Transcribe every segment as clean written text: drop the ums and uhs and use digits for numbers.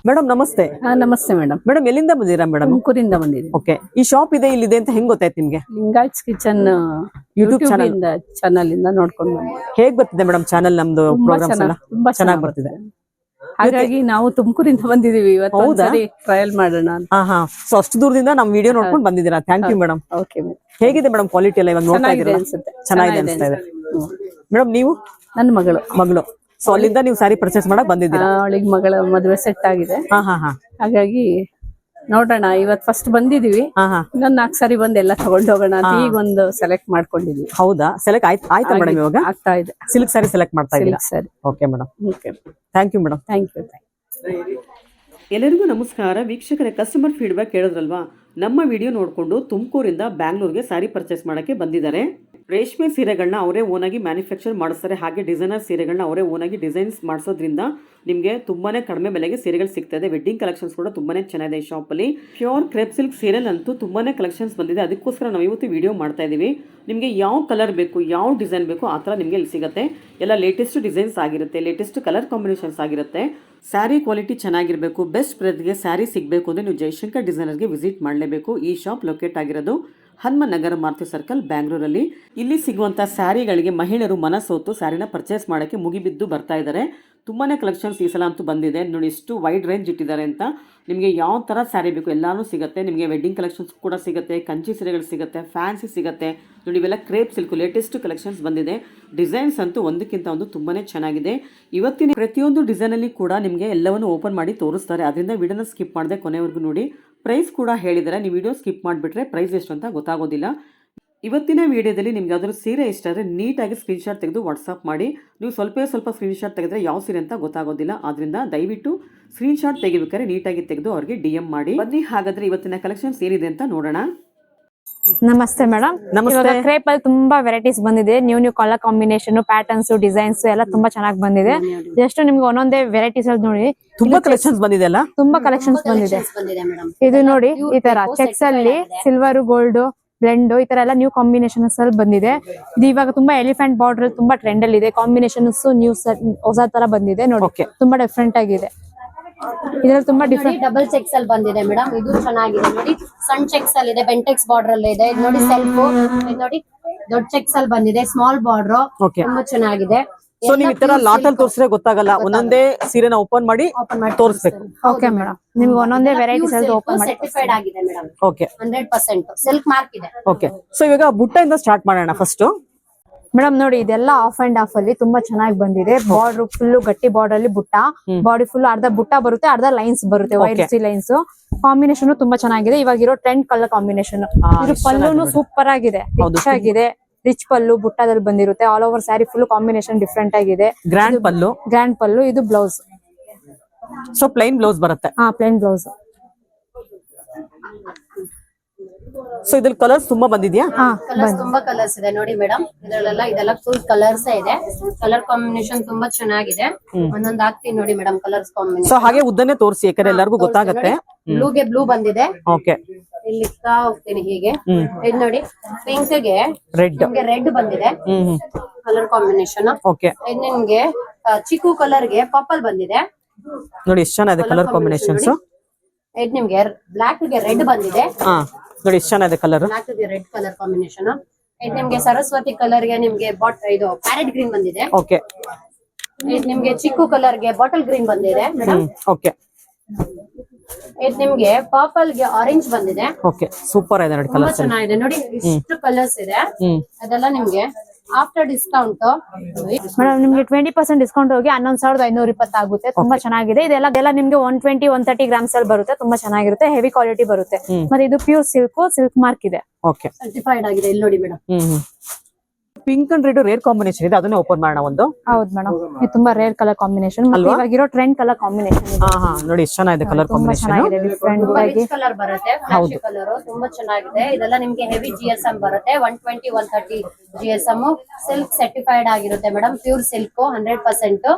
Madam ನಮಸ್ತೆ. ನಮಸ್ತೆ madam. Madam ಎಲ್ಲಿಂದ ಬಂದಿರಾ ಮೇಡಮ್? ತುಮಕೂರಿಂದ ಬಂದಿದ್ದೀನಿ. ಓಕೆ, ಈ ಶಾಪ್ ಇಲ್ಲಿದೆ ಅಂತ ಹೆಂಗ್ ಗೊತ್ತಾಯ್ತು ನಿಮ್ಗೆ? ಲಿಂಗಾಯತ್ಸ್ ಕಿಚನ್ ಯೂಟ್ಯೂಬ್ ಚಾನಲ್ ಇಂದ ನೋಡ್ಕೊಂಡು ಹೇಗ್ ಬರ್ತಿದೆ ಮೇಡಮ್ ಚಾನಲ್? ನಮ್ದು ಪ್ರೋಗ್ರಾಮ್ಸ್ ಎಲ್ಲ ತುಂಬಾ ಚೆನ್ನಾಗಿ ಬರ್ತಿದೆ. ಹಾಗಾಗಿ ನಾವು ತುಮಕೂರಿಂದ ಬಂದಿದೀವಿ ಇವತ್ತು. ಒಂದ್ಸರಿ ಟ್ರಯಲ್ ಮಾಡೋಣ ಅಂತ. ಹಾ, ಸೊ ಅಷ್ಟು ದೂರದಿಂದ ನಮ್ ವಿಡಿಯೋ ನೋಡ್ಕೊಂಡು ಬಂದಿದ್ದೀರಾ. Thank you madam. Okay madam. ಹೇಗಿದೆ ಮೇಡಮ್ ಕ್ವಾಲಿಟಿ ಎಲ್ಲ? ಇವಾಗ ನೋಡ್ತಾ ಇದ್ದೀರಾ, ಚೆನ್ನಾಗಿದೆ ಅನ್ಸ್ತಾ ಇದೆ. ಮೇಡಮ್ ನೀವು? ನನ್ನ ಮಗಳು. ಸೊ ಅಲ್ಲಿಂದ ನೀವು ಸ್ಯಾರಿ ಪರ್ಚೇಸ್ ಮಾಡಕ್ ಬಂದಿದ್ದೀರಾ? ಅವಳಿಗೆ ಮಗಳ ಮದುವೆ ಸೆಟ್ ಆಗಿದೆ. ಹಾ. ಹಾಗಾಗಿ ನೋಡೋಣ, ಇವತ್ತು ಫಸ್ಟ್ ಬಂದಿದೀವಿ. ಇನ್ನೊಂದ್ 4 ಸಾರಿ ಬಂದು ಎಲ್ಲ ತಗೊಂಡು ಹೋಗೋಣ ಅಂತ ಈಗ ಒಂದು ಸೆಲೆಕ್ಟ್ ಮಾಡ್ಕೊಂಡಿದೀವಿ. ಹೌದಾ? ಸೆಲೆಕ್ಟ್ ಆಯ್ತಾ ಮೇಡಮ್? ಇವಾಗ ಆಗ್ತಾ ಇದೆ. ಸಿಲ್ಕ್ ಸ್ಯಾರಿ ಸೆಲೆಕ್ಟ್ ಮಾಡ್ತಾ ಇದ್ದೀರಾ? ಸರಿ. Okay madam. Thank you madam. Thank you. ಎಲ್ಲರಿಗೂ ನಮಸ್ಕಾರ ವೀಕ್ಷಕರೇ. ಕಸ್ಟಮರ್ ಫೀಡ್ಬ್ಯಾಕ್ ಕೇಳಿದ್ರಲ್ವಾ? ನಮ್ಮ ವಿಡಿಯೋ ನೋಡಿಕೊಂಡು ತುಮಕೂರಿಂದ ಬ್ಯಾಂಗ್ಳೂರ್ಗೆ ಸ್ಯಾರಿ ಪರ್ಚೇಸ್ ಮಾಡೋಕ್ಕೆ ಬಂದಿದ್ದಾರೆ. ರೇಷ್ಮೆ ಸೀರೆಗಳನ್ನ ಅವರೇ ಓನಾಗಿ ಮ್ಯಾನುಫ್ಯಾಕ್ಚರ್ ಮಾಡಿಸ್ತಾರೆ. ಹಾಗೆ ಡಿಸೈನರ್ ಸೀರೆಗಳನ್ನ ಅವರೇ ಓನಾಗಿ ಡಿಸೈನ್ಸ್ ಮಾಡಿಸೋದ್ರಿಂದ ನಿಮಗೆ ತುಂಬಾನೇ ಕಡಿಮೆ ಬೆಲೆಗೆ ಸೀರೆಗಳು ಸಿಗ್ತದೆ. ವೆಡ್ಡಿಂಗ್ ಕಲೆಕ್ಷನ್ಸ್ ಕೂಡ ತುಂಬಾನೇ ಚೆನ್ನಾಗಿದೆ ಈ ಶಾಪಲ್ಲಿ. ಪ್ಯೂರ್ ಕ್ರೇಪ್ ಸಿಲ್ಕ್ ಸೀರೆಲ್ ಅಂತೂ ತುಂಬಾನೇ ಕಲೆಕ್ಷನ್ಸ್ ಬಂದಿದೆ. ಅದಕ್ಕೋಸ್ಕರ ನಾವು ಇವತ್ತು ವಿಡಿಯೋ ಮಾಡ್ತಾ ಇದೀವಿ. ನಿಮಗೆ ಯಾವ ಕಲರ್ ಬೇಕು, ಯಾವ ಡಿಸೈನ್ ಬೇಕು ಆ ಥರ ನಿಮಗೆ ಇಲ್ಲಿ ಸಿಗುತ್ತೆ. ಎಲ್ಲ ಲೇಟೆಸ್ಟ್ ಡಿಸೈನ್ಸ್ ಆಗಿರುತ್ತೆ, ಲೇಟೆಸ್ಟ್ ಕಲರ್ ಕಾಂಬಿನೇಷನ್ಸ್ ಆಗಿರುತ್ತೆ. ಸ್ಯಾರಿ ಕ್ವಾಲಿಟಿ ಚೆನ್ನಾಗಿರಬೇಕು, ಬೆಸ್ಟ್ ಪ್ರೈಸ್ಗೆ ಸ್ಯಾರಿ ಸಿಗಬೇಕು ಅಂದರೆ ನೀವು ಜಯಶಂಕರ್ ಡಿಸೈನರ್ಗೆ ವಿಸಿಟ್ ಮಾಡಲೇಬೇಕು. ಈ ಶಾಪ್ ಲೊಕೇಟ್ ಆಗಿರೋದು ಹನುಮನ್ ನಗರ ಮಾರುತಿ ಸರ್ಕಲ್ ಬ್ಯಾಂಗ್ಳೂರಲ್ಲಿ. ಇಲ್ಲಿ ಸಿಗುವಂಥ ಸ್ಯಾರಿಗಳಿಗೆ ಮಹಿಳೆಯರು ಮನಸೋತು ಸ್ಯಾರಿನ ಪರ್ಚೇಸ್ ಮಾಡೋಕ್ಕೆ ಮುಗಿಬಿದ್ದು ಬರ್ತಾ ಇದ್ದಾರೆ. ತುಂಬಾ ಕಲೆಕ್ಷನ್ಸ್ ಈ ಸಲ ಅಂತೂ ಬಂದಿದೆ ನೋಡಿ. ಎಷ್ಟು ವೈಡ್ ರೇಂಜ್ ಇಟ್ಟಿದ್ದಾರೆ ಅಂತ. ನಿಮಗೆ ಯಾವ ಥರ ಸ್ಯಾರಿ ಬೇಕು ಎಲ್ಲಾನು ಸಿಗುತ್ತೆ. ನಿಮಗೆ ವೆಡ್ಡಿಂಗ್ ಕಲೆಕ್ಷನ್ಸ್ ಕೂಡ ಸಿಗುತ್ತೆ, ಕಂಚಿ ಸೀರೆಗಳು ಸಿಗುತ್ತೆ, ಫ್ಯಾನ್ಸಿ ಸಿಗುತ್ತೆ ನೋಡಿ. ಇವೆಲ್ಲ ಕ್ರೇಪ್ ಸಿಲ್ಕ್ ಲೇಟೆಸ್ಟ್ ಕಲೆಕ್ಷನ್ಸ್ ಬಂದಿದೆ. ಡಿಸೈನ್ಸ್ ಅಂತೂ ಒಂದಕ್ಕಿಂತ ಒಂದು ತುಂಬಾ ಚೆನ್ನಾಗಿದೆ. ಇವತ್ತಿನ ಪ್ರತಿಯೊಂದು ಡಿಸೈನಲ್ಲಿ ಕೂಡ ನಿಮಗೆ ಎಲ್ಲವನ್ನು ಓಪನ್ ಮಾಡಿ ತೋರಿಸ್ತಾರೆ. ಅದರಿಂದ ವಿಡಿಯೋನ ಸ್ಕಿಪ್ ಮಾಡದೆ ಕೊನೆವರೆಗೂ ನೋಡಿ. ಪ್ರೈಸ್ ಕೂಡ ಹೇಳಿದ್ದಾರೆ. ನೀವು ವಿಡಿಯೋ ಸ್ಕಿಪ್ ಮಾಡಿಬಿಟ್ರೆ ಪ್ರೈಸ್ ಎಷ್ಟು ಅಂತ ಗೊತ್ತಾಗೋದಿಲ್ಲ. ಇವತ್ತಿನ ವಿಡಿಯೋದಲ್ಲಿ ನಿಮ್ಗೆ ಯಾವ್ದಾದ್ರು ಸೀರೆ ಇಷ್ಟ ಆದರೆ ನೀಟಾಗಿ ಸ್ಕ್ರೀನ್ಶಾಟ್ ತೆಗೆದು ವಾಟ್ಸಪ್ ಮಾಡಿ. ನೀವು ಸ್ವಲ್ಪ ಸ್ಕ್ರೀನ್ಶಾಟ್ ತೆಗೆದ್ರೆ ಯಾವ ಸೀರೆ ಅಂತ ಗೊತ್ತಾಗೋದಿಲ್ಲ. ಆದ್ರಿಂದ ದಯವಿಟ್ಟು ಸ್ಕ್ರೀನ್ಶಾಟ್ ತೆಗಿಬೇಕಾದ್ರೆ ನೀಟಾಗಿ ತೆಗೆದು ಅವ್ರಿಗೆ DM ಮಾಡಿ. ಬನ್ನಿ ಹಾಗಾದ್ರೆ ಇವತ್ತಿನ ಕಲೆಕ್ಷನ್ಸ್ ಏನಿದೆ ಅಂತ ನೋಡೋಣ. ನಮಸ್ತೆ ಮೇಡಮ್. ಇವಾಗ ಕ್ರೇಪ್ ಅಲ್ಲಿ ತುಂಬಾ ವೆರೈಟೀಸ್ ಬಂದಿದೆ. New colour combination, patterns, designs ಎಲ್ಲ ತುಂಬಾ ಚೆನ್ನಾಗಿ ಬಂದಿದೆ. ಜಸ್ಟ್ ನಿಮ್ಗೆ ಒಂದೊಂದೇ ವೆರೈಟೀಸ್ ಅಲ್ಲಿ ನೋಡಿ ತುಂಬಾ ಕಲೆಕ್ಷನ್ಸ್ ಬಂದಿದೆ ಅಲ್ಲ? ತುಂಬಾ ಕಲೆಕ್ಷನ್ಸ್ ಬಂದಿದೆ. ಇದು ನೋಡಿ ಈ ತರ ಚೆಕ್ಸ್ ಅಲ್ಲಿ ಸಿಲ್ವರ್ ಗೋಲ್ಡ್ ಬ್ಲೆಂಡ್ ಈ ತರ ಎಲ್ಲ ನ್ಯೂ ಕಾಂಬಿನೇಷನ್ಸ್ ಅಲ್ಲಿ ಬಂದಿದೆ. ಇದು ಇವಾಗ ತುಂಬಾ ಎಲಿಫೆಂಟ್ ಬಾರ್ಡರ್ ತುಂಬಾ ಟ್ರೆಂಡ್ ಅಲ್ಲಿ ಇದೆ. ಕಾಂಬಿನೇಷನ್ಸ್ ನ್ಯೂ ಹೊಸ ತರ ಬಂದಿದೆ ನೋಡಿ. ತುಂಬಾ ಡಿಫ್ರೆಂಟ್ ಆಗಿದೆ. ಇದ್ರಲ್ಲಿ ತುಂಬಾ ಡಿಫ್ರೆಂಟ್ ಡಬಲ್ ಚೆಕ್ಸ್ ಅಲ್ಲಿ ಬಂದಿದೆ ಮೇಡಮ್. ಇದು ಚೆನ್ನಾಗಿದೆ ನೋಡಿ. ಸಣ್ಣ ಚೆಕ್ಸ್ ಅಲ್ಲಿ ಇದೆ, ಬೆಂಟೆಕ್ಸ್ ಬಾರ್ಡರ್ ಅಲ್ಲಿ ಇದೆ. ಇದು ನೋಡಿ ಸೆಲ್ಫ್. ಇದು ನೋಡಿ ದೊಡ್ಡ ಚೆಕ್ಸ್ ಅಲ್ಲಿ ಬಂದಿದೆ, ಸ್ಮಾಲ್ ಬಾರ್ಡರ್. ತುಂಬಾ ಚೆನ್ನಾಗಿದೆ. ಸೊ ನೀವು ಈ ತರ ಲಾಟ್ ಅಲ್ಲಿ ತೋರಿಸಿದ್ರೆ ಗೊತ್ತಾಗಲ್ಲ. ಒಂದೊಂದೇ ಸೀರೆನ ಓಪನ್ ಮಾಡಿ ತೋರಿಸ್ಬೇಕು. Okay madam. ನಿಮ್ಗೆ ಒಂದೊಂದೇ ವೆರೈಟೀಸ್ ಅಲ್ಲಿ ಓಪನ್ ಮಾಡಿ ಸರ್ಟಿಫೈಡ್ ಆಗಿದೆ ಮೇಡಮ್. ಓಕೆ 100% ಸಿಲ್ಕ್ ಮಾರ್ಕ್ ಇದೆ. ಓಕೆ, ಸೊ ಇವಾಗ ಬುಟ್ಟ ಇಂದ ಸ್ಟಾರ್ಟ್ ಮಾಡೋಣ ಫಸ್ಟ್. ಮೇಡಮ್ ನೋಡಿ ಇದೆಲ್ಲ ಆಫ್ ಅಂಡ್ ಆಫ್ ಅಲ್ಲಿ ತುಂಬಾ ಚೆನ್ನಾಗಿ ಬಂದಿದೆ. ಬಾರ್ಡರ್ ಫುಲ್ ಗಟ್ಟಿ ಬಾರ್ಡರ್ ಅಲ್ಲಿ ಬುಟ್ಟ, ಬಾಡಿ ಫುಲ್ ಅರ್ಧ ಬುಟ್ಟ ಬರುತ್ತೆ, ಅರ್ಧ ಲೈನ್ಸ್ ಬರುತ್ತೆ, ವೈಟ್ ಲೈನ್ಸ್. ಕಾಂಬಿನೇಷನ್ ತುಂಬಾ ಚೆನ್ನಾಗಿದೆ. ಇವಾಗ ಇರೋ ಟ್ರೆಂಡ್ ಕಲರ್ ಕಾಂಬಿನೇಷನ್. ಇದು ಪಲ್ಲುನು ಸೂಪರ್ ಆಗಿದೆ, ರಿಚ್ ಆಗಿದೆ. ರಿಚ್ ಪಲ್ಲು ಬುಟ್ಟದಲ್ಲಿ ಬಂದಿರುತ್ತೆ. All over sari full combination different ಆಗಿದೆ. ಗ್ರ್ಯಾಂಡ್ ಪಲ್ಲು. ಇದು ಬ್ಲೌಸ್. ಸೊ ಪ್ಲೈನ್ ಬ್ಲೌಸ್ ಬರುತ್ತೆ. Plain blouse. ಸೊ ಇದ್ರಲ್ಲಿ ಕಲರ್ಸ್ ತುಂಬಾ ಬಂದಿದ್ಯಾ? ಕಲರ್ಸ್ ತುಂಬಾ ಕಲರ್ಸ್ ಇದೆ ನೋಡಿ ಮೇಡಮ್. ಇದೆಲ್ಲ ಫುಲ್ ಕಲರ್ಸ್ ಇದೆ. ಕಲರ್ ಕಾಂಬಿನೇಷನ್ ತುಂಬಾ ಚೆನ್ನಾಗಿದೆ. ಒಂದೊಂದ್ ಹಾಕ್ತೀನಿ ನೋಡಿ ಮೇಡಮ್ ಕಲರ್ಸ್ ಕಾಂಬಿನೇಷನ್. ಸೊ ಹಾಗೆ ಉದ್ದನೆ ತೋರಿಸಿ, ಯಾಕಂದ್ರೆ ಎಲ್ಲರಿಗೂ ಗೊತ್ತಾಗುತ್ತೆ. ಬ್ಲೂಗೆ ಬ್ಲೂ ಬಂದಿದೆ. ಓಕೆ, ಇಲ್ಲಿ ಹೋಗ್ತೀನಿ ಹೀಗೆ. ಇದು ನೋಡಿ ಪಿಂಕ್ ಗೆ ರೆಡ್ ಬಂದಿದೆ ಕಲರ್ ಕಾಂಬಿನೇಷನ್. ಓಕೆ, ಇದು ನಿಮ್ಗೆ ಚಿಕ್ಕು ಕಲರ್ ಗೆ ಪರ್ಪಲ್ ಬಂದಿದೆ ನೋಡಿ. ಎಷ್ಟು ಚೆನ್ನಾಗಿದೆ ಕಲರ್ ಕಾಂಬಿನೇಷನ್ಸ್. ಇದು ನಿಮ್ಗೆ ಬ್ಲಾಕ್ ಗೆ ರೆಡ್ ಬಂದಿದೆ. ನೋಡಿ ಎಷ್ಟು ಚೆನ್ನಾಗಿದೆ ಕಲರ್. ಬ್ಲಾಕ್ ಗೆ ರೆಡ್ ಕಲರ್ ಕಾಂಬಿನೇಷನ್. ಇದು ನಿಮ್ಗೆ ಸರಸ್ವತಿ ಕಲರ್ ಗೆ ನಿಮ್ಗೆ ಇದು ಪ್ಯಾರೆಟ್ ಗ್ರೀನ್ ಬಂದಿದೆ. ಓಕೆ, ಇದು ನಿಮ್ಗೆ ಚಿಕ್ಕು ಕಲರ್ ಗೆ ಬಾಟಲ್ ಗ್ರೀನ್ ಬಂದಿದೆ ಮೇಡಮ್. ಓಕೆ, ಇದು ನಿಮ್ಗೆ ಪರ್ಪಲ್ ಗೆ ಆರೆಂಜ್ ಬಂದಿದೆ. ಓಕೆ, ಸೂಪರ್ ಇದೆ ನೋಡಿ ತುಂಬಾ ಕಲರ್ಸ್. ಚೆನ್ನಾಗಿದೆ ನೋಡಿ. ಇಷ್ಟು ಕಲರ್ಸ್ ಇದೆ. ಅದೆಲ್ಲ ನಿಮ್ಗೆ ಆಫ್ಟರ್ ಡಿಸ್ಕೌಂಟ್ ಮೇಡಮ್ ನಿಮ್ಗೆ 20% ಡಿಸ್ಕೌಂಟ್ ಹೋಗಿ 11,520 ಆಗುತ್ತೆ. ತುಂಬಾ ಚೆನ್ನಾಗಿದೆ. ಇದೆಲ್ಲ ನಿಮ್ಗೆ 120-130 ಗ್ರಾಮ್ಸ್ ಅಲ್ಲಿ ಬರುತ್ತೆ. ತುಂಬಾ ಚೆನ್ನಾಗಿರುತ್ತೆ. ಹೆವಿ ಕ್ವಾಲಿಟಿ ಬರುತ್ತೆ. ಮತ್ತೆ ಇದು ಪ್ಯೂರ್ ಸಿಲ್ಕ್ ಮಾರ್ಕ್ ಇದೆ. ಓಕೆ, ಸರ್ಟಿಫೈಡ್ ಆಗಿದೆ. ಇಲ್ಲಿ ನೋಡಿ madam. Pink and red rare combination ಇದೆ. ಅದನ್ನೇ ಓಪನ್ ಮಾಡೋಣ ಒಂದು. ಹೌದು ಮೇಡಮ್, ಇದು ತುಂಬಾ ರೇರ್ ಕಲರ್ ಕಾಂಬಿನೇಷನ್. ಇವಾಗಿರೋ ಟ್ರೆಂಡ್ ಕಲರ್ ಕಾಂಬಿನೇಷನ್. ನೋಡಿ ಎಷ್ಟು ಚೆನ್ನಾಗಿದೆ ಕಲರ್ ಕಾಂಬಿನೇಷನ್. ಡಿಫ್ರೆಂಟ್ ಆಗಿ ಕಲರ್ ಬರುತ್ತೆ. ಫ್ಲಾಶಿ ಕಲರ್ ತುಂಬಾ ಚೆನ್ನಾಗಿದೆ. ಇದೆಲ್ಲ ನಿಮ್ಗೆ ಹೆವಿ GSM ಬರುತ್ತೆ. 120-130 GSM. ಸಿಲ್ಕ್ ಸರ್ಟಿಫೈಡ್ ಆಗಿರುತ್ತೆ ಮೇಡಮ್. Pure silk 100%.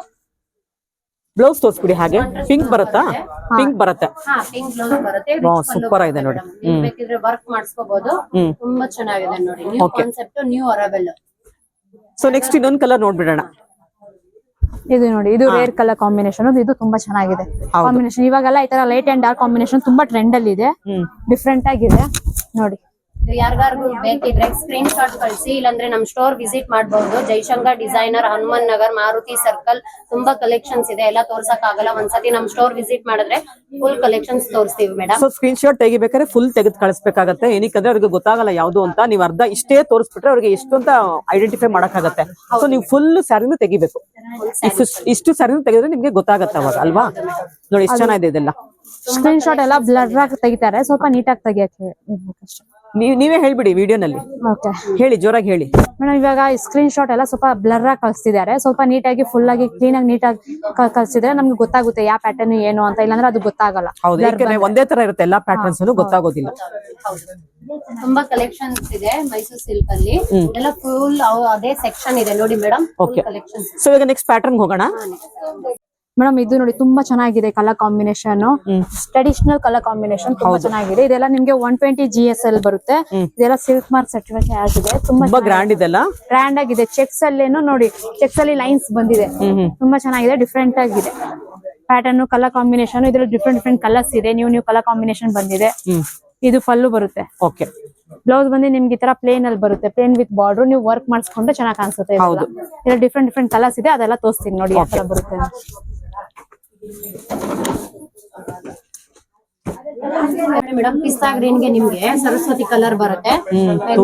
ಬ್ಲೌಸ್ ತೋರಿಸ್ಬಿಡಿ. ಹಾಗೆ ಪಿಂಕ್ ಬರುತ್ತಾ? ಪಿಂಕ್ ಬರುತ್ತೆ. ಪಿಂಕ್ ಬ್ಲೌಸ್ ಬರುತ್ತೆ. ಸೂಪರ್ ಆಗಿದೆ ನೋಡಿ. ಬೇಕಿದ್ರೆ ವರ್ಕ್ ಮಾಡಿಸ್ಕೋಬಹುದು. ತುಂಬಾ ಚೆನ್ನಾಗಿದೆ ನೋಡಿ. New concept, new arrival. So next ಇನ್ನೊಂದು ಕಲರ್ ನೋಡ್ಬಿಡೋಣ. ಇದು ನೋಡಿ, ಇದು ರೇರ್ ಕಲರ್ ಕಾಂಬಿನೇಷನ್. ಇದು ತುಂಬಾ ಚೆನ್ನಾಗಿದೆ ಕಾಂಬಿನೇಷನ್. ಇವಾಗೆಲ್ಲ ಈ ತರ ಲೈಟ್ ಅಂಡ್ ಡಾರ್ಕ್ ಕಾಂಬಿನೇಷನ್ ತುಂಬಾ ಟ್ರೆಂಡ್ ಅಲ್ಲಿ ಇದೆ, ಡಿಫ್ರೆಂಟ್ ಆಗಿದೆ ನೋಡಿ. ಯಾರಿಗಾರ್ಗು ಬೇಕಿದ್ರೆ ಸ್ಕ್ರೀನ್ ಶಾಟ್ ಕಳಿಸಿ, ಇಲ್ಲಾಂದ್ರೆ ನಮ್ ಸ್ಟೋರ್ ವಿಸಿಟ್ ಮಾಡಬಹುದು. Jaishankar designer, Hanuman Nagar, Maruti circle. ತುಂಬಾ ಕಲೆಕ್ಷನ್ಸ್ ಇದೆ, ಎಲ್ಲ ತೋರ್ಸಕ್ ಆಗಲ್ಲ. ಒಂದ್ಸತಿ ನಮ್ ಸ್ಟೋರ್ ವಿಸಿಟ್ ಮಾಡಿದ್ರೆ ಫುಲ್ ಕಲೆಕ್ಷನ್ಸ್ ತೋರಿಸ್ತೀವಿ ಮೇಡಮ್. ಸೊ ಸ್ಕ್ರೀನ್ ಶಾಟ್ ತೆಗಿಬೇಕಾದ್ರೆ ಫುಲ್ ತೆಗೆದು ಕಳಿಸ್ಬೇಕಾಗತ್ತೆ. ಏನಕ್ಕಂದ್ರೆ ಅವ್ರಿಗೆ ಗೊತ್ತಾಗಲ್ಲ ಯಾವ್ದು ಅಂತ. ನೀವು ಅರ್ಧ ಇಷ್ಟೇ ತೋರಿಸ್ಬಿಟ್ರೆ ಅವ್ರಿಗೆ ಎಷ್ಟು ಅಂತ ಐಡೆಂಟಿಫೈ ಮಾಡಕ್ಕಾಗತ್ತೆ. ಸೊ ನೀವು ಫುಲ್ ಸ್ಯಾರಿನೂ ತೆಗಿಬೇಕು. ಇಷ್ಟು ಸ್ಯಾರಿನೂ ತೆಗೆದ್ರೆ ನಿಮ್ಗೆ ಗೊತ್ತಾಗತ್ತೆ ಅವಾಗ ಅಲ್ವಾ. ನೋಡಿ ಎಷ್ಟು ಚೆನ್ನಾಗಿದೆ ಇದೆಲ್ಲ. ಸ್ಕ್ರೀನ್ ಶಾಟ್ ಎಲ್ಲ ಬ್ಲರ್ ಆಗಿ ತೆಗಿತಾರೆ, ಸ್ವಲ್ಪ ನೀಟಾಗಿ ತೆಗಿಯಕ್ಕೆ ಅಷ್ಟೇ. ನೀವೇ ಹೇಳ್ಬಿಡಿ ವಿಡಿಯೋನಲ್ಲಿ. ಓಕೆ, ಹೇಳಿ, ಜೋರಾಗಿ ಹೇಳಿ ಮೇಡಮ್. ಇವಾಗ ಸ್ಕ್ರೀನ್ ಶಾಟ್ ಎಲ್ಲ ಸ್ವಲ್ಪ ಬ್ಲರ್ ಆಗಿ ಕಳಿಸ್ತಿದ್ದಾರೆ, ಸ್ವಲ್ಪ ನೀಟಾಗಿ ಫುಲ್ ಆಗಿ ಕ್ಲೀನ್ ಆಗಿ ನೀಟಾಗಿ ಕಳಿಸಿದ್ರೆ ನಮ್ಗೆ ಗೊತ್ತಾಗುತ್ತೆ ಯಾವ ಪ್ಯಾಟರ್ನ್ ಏನು ಅಂತ. ಇಲ್ಲಾಂದ್ರೆ ಅದು ಗೊತ್ತಾಗಲ್ಲ. ಹೌದು, ಯಾಕಂದ್ರೆ ಒಂದೇ ತರ ಇರುತ್ತೆ ಎಲ್ಲಾ ಪ್ಯಾಟರ್ನ್ಸ್ ಗೊತ್ತಾಗೋದಿಲ್ಲ. ತುಂಬಾ ಕಲೆಕ್ಷನ್ಸ್ ಇದೆ ಮೈಸೂರು ಸಿಲ್ಕ್ ಅಲ್ಲಿ. ಎಲ್ಲ ಫುಲ್ ಅದೇ ಸೆಕ್ಷನ್ ಇದೆ ನೋಡಿ ಮೇಡಮ್. ಕಲೆಕ್ಷನ್ಸ್. ಸೊ ಇವಾಗ ನೆಕ್ಸ್ಟ್ ಪ್ಯಾಟರ್ನ್ ಹೋಗೋಣ ಮೇಡಮ್. ಇದು ನೋಡಿ ತುಂಬಾ ಚೆನ್ನಾಗಿದೆ colour combination, traditional colour combination ತುಂಬಾ ಚೆನ್ನಾಗಿದೆ. ಇದೆಲ್ಲ ನಿಮ್ಗೆ 120 GSL ಬರುತ್ತೆ. ಇದೆಲ್ಲ ಸಿಲ್ಕ್ ಮಾರ್ಕ್ ಸರ್ಟಿಫಿಕೇಟ್ ಆಗಿದೆ. ತುಂಬಾ ಗ್ರ್ಯಾಂಡ್ ಇದೆಲ್ಲ, ಗ್ರ್ಯಾಂಡ್ ಆಗಿದೆ. ಚೆಕ್ಸ್ ಅಲ್ಲೇನು ನೋಡಿ, ಚೆಕ್ಸ್ ಅಲ್ಲಿ ಲೈನ್ಸ್ ಬಂದಿದೆ, ತುಂಬಾ ಚೆನ್ನಾಗಿದೆ, ಡಿಫ್ರೆಂಟ್ ಆಗಿದೆ ಪ್ಯಾಟರ್ನ್, ಕಲರ್ ಕಾಂಬಿನೇಷನ್. ಇದ್ರಲ್ಲಿ ಡಿಫ್ರೆಂಟ್ ಕಲರ್ಸ್ ಇದೆ, ನ್ಯೂ ಕಲರ್ ಕಾಂಬಿನೇಷನ್ ಬಂದಿದೆ. ಇದು ಫಲ್ಲು ಬರುತ್ತೆ. ಓಕೆ, ಬ್ಲೌಸ್ ಬಂದು ನಿಮ್ಗೆ ಈ ತರ ಪ್ಲೇನ್ ಅಲ್ಲಿ ಬರುತ್ತೆ, ಪ್ಲೇನ್ ವಿತ್ ಬಾರ್ಡರ್. ನೀವು ವರ್ಕ್ ಮಾಡಿಸ್ಕೊಂಡ್ರೆ ಚೆನ್ನಾಗಿ ಕಾಣಿಸುತ್ತೆ. ಇದೆಲ್ಲ ಡಿಫ್ರೆಂಟ್ ಕಲರ್ಸ್ ಇದೆ, ಅದೆಲ್ಲ ತೋರಿಸ್ತೀನಿ ನೋಡಿ ಯಾವ ತರ ಬರುತ್ತೆ. ಮೇಡಮ್ ಪಿಸ್ತಾ ಗ್ರೀನ್ ಗೆ ನಿಮ್ಗೆ ಸರಸ್ವತಿ ಕಲರ್ ಬರುತ್ತೆ.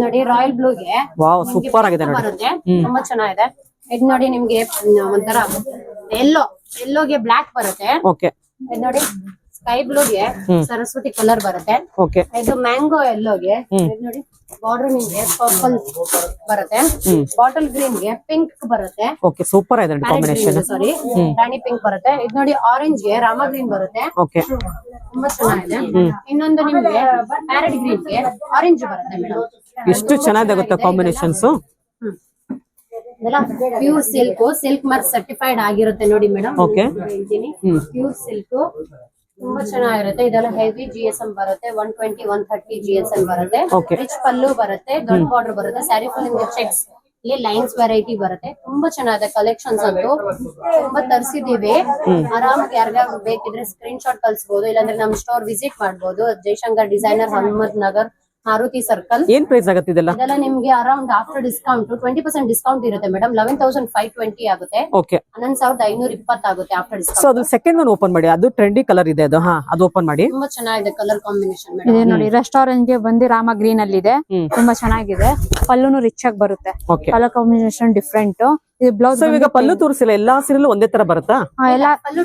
ನೋಡಿ ರಾಯಲ್ ಬ್ಲೂಗೆ ಸೂಪರ್ ಆಗಿದೆ ಬರುತ್ತೆ, ತುಂಬಾ ಚೆನ್ನಾಗಿದೆ. ಇದ್ ನೋಡಿ ನಿಮ್ಗೆ ಒಂಥರ ಎಲ್ಲೋಗೆ ಬ್ಲಾಕ್ ಬರುತ್ತೆ. ಓಕೆ, ಇದ್ ನೋಡಿ ಸ್ಕೈ ಬ್ಲೂಗೆ ಸರಸ್ವತಿ ಕಲರ್ ಬರುತ್ತೆ. ಓಕೆ, ಇದು ಮ್ಯಾಂಗೋ ಎಲ್ಲೋಗೆ ನೋಡಿ ಬಾರ್ಡರ್ ನಿಮ್ಗೆ ಪರ್ಪಲ್ ಬರುತ್ತೆ. ಬಾಟಲ್ ಗ್ರೀನ್ ಗೆ ಪಿಂಕ್ ಬರುತ್ತೆ. ಓಕೆ, ಸೂಪರ್ ಆಗಿದೆ ಕಾಂಬಿನೇಷನ್. ಸಾರಿ, ರಾಣಿ ಪಿಂಕ್ ಬರುತ್ತೆ. ಇದು ನೋಡಿ ಆರೆಂಜ್ ಗೆ ರಾಮ ಗ್ರೀನ್ ಬರುತ್ತೆ. ಓಕೆ, ತುಂಬಾ ಚೆನ್ನಾಗಿದೆ. ಇನ್ನೊಂದು ನಿಮ್ಗೆ ಪ್ಯಾರೆಟ್ ಗ್ರೀನ್ ಗೆ ಆರೆಂಜ್ ಬರುತ್ತೆ ಮೇಡಮ್. ಎಷ್ಟು ಚೆನ್ನಾಗಿದೆ ಗೊತ್ತಾ ಕಾಂಬಿನೇಷನ್ಸ್. ಇದೆಲ್ಲ ಪ್ಯೂರ್ ಸಿಲ್ಕ್ ಮಾರ್ಕ್ ಸರ್ಟಿಫೈಡ್ ಆಗಿರುತ್ತೆ ನೋಡಿ ಮೇಡಮ್. ಓಕೆ, ಪ್ಯೂರ್ ಸಿಲ್ಕ್ ತುಂಬಾ ಚೆನ್ನಾಗಿರುತ್ತೆ. ಇದೆಲ್ಲ ಹೆವಿ GSM ಬರುತ್ತೆ. 120 130 GSM ಬರುತ್ತೆ. ರಿಚ್ ಪಲ್ಲು ಬರುತ್ತೆ, ದೊಡ್ಡ ಬಾರ್ಡರ್ ಬರುತ್ತೆ. ಸ್ಯಾರಿ ಫುಲ್ ನಿಮ್ಗೆ ಚೆಕ್ಸ್ ಇಲ್ಲಿ ಲೈನ್ಸ್ ವೆರೈಟಿ ಬರುತ್ತೆ. ತುಂಬಾ ಚೆನ್ನಾಗಿದೆ ಕಲೆಕ್ಷನ್ಸ್ ಅಂತೂ. ತುಂಬಾ ತರಿಸಿದೀವಿ. ಆರಾಮಾಗಿ ಯಾರಿಗಾದ್ರು ಬೇಕಿದ್ರೆ ಸ್ಕ್ರೀನ್ ಶಾಟ್ ಕಳ್ಸಬಹುದು, ಇಲ್ಲಾಂದ್ರೆ ನಮ್ ಸ್ಟೋರ್ ವಿಸಿಟ್ ಮಾಡಬಹುದು. Jaishankar designer, Hanumath Nagar, Maruti circle. ಏನ್ ಪ್ರೈಸ್ ಆಗುತ್ತೆ ಇದೆಲ್ಲ? ಇದೆಲ್ಲ ನಿಮ್ಗೆ ಅರೌಂಡ್ ಆಫ್ಟರ್ ಡಿಸ್ಕೌಂಟ್ 20% ಡಿಸ್ಕೌಂಟ್ ಇರುತ್ತೆ ಮೇಡಮ್. 11,520 ಆಗುತ್ತೆ. ಓಕೆ, 11,520 ಆಗುತ್ತೆ ಆಫ್ಟರ್ ಡಿಸ್ಕೌಂಟ್. ಸೊ ಅದು ಸೆಕೆಂಡ್ ಒನ್ ಓಪನ್ ಮಾಡಿ. ಅದು ಟ್ರೆಂಡಿ ಕಲರ್ ಇದೆ, ಅದು ಅದು ಓಪನ್ ಮಾಡಿ. ತುಂಬಾ ಚೆನ್ನಾಗಿದೆ ಕಲರ್ ಕಾಂಬಿನೇಷನ್ ಮೇಡಮ್. ಇದೆ ನೋಡಿ, ರೆಸ್ಟೋರೆಂಟ್ ಗೆ ಬಂದು ರಾಮ ಗ್ರೀನ್ ಅಲ್ಲಿ ಇದೆ, ತುಂಬಾ ಚೆನ್ನಾಗಿದೆ. ಪಲ್ಲುನು ರಿಚ್ ಆಗಿ ಬರುತ್ತೆ, ಕಲರ್ ಕಾಂಬಿನೇಷನ್ ಡಿಫ್ರೆಂಟ್. ಇದು ಬ್ಲೌಸ್ ಈಗ ಪಲ್ಲು ತೋರಿಸಿಲ್ಲ, ಎಲ್ಲಾ ಸೀರೆಲ್ಲೂ ಒಂದೇ ತರ ಬರುತ್ತಾ? ಎಲ್ಲ ಪಲ್ಲು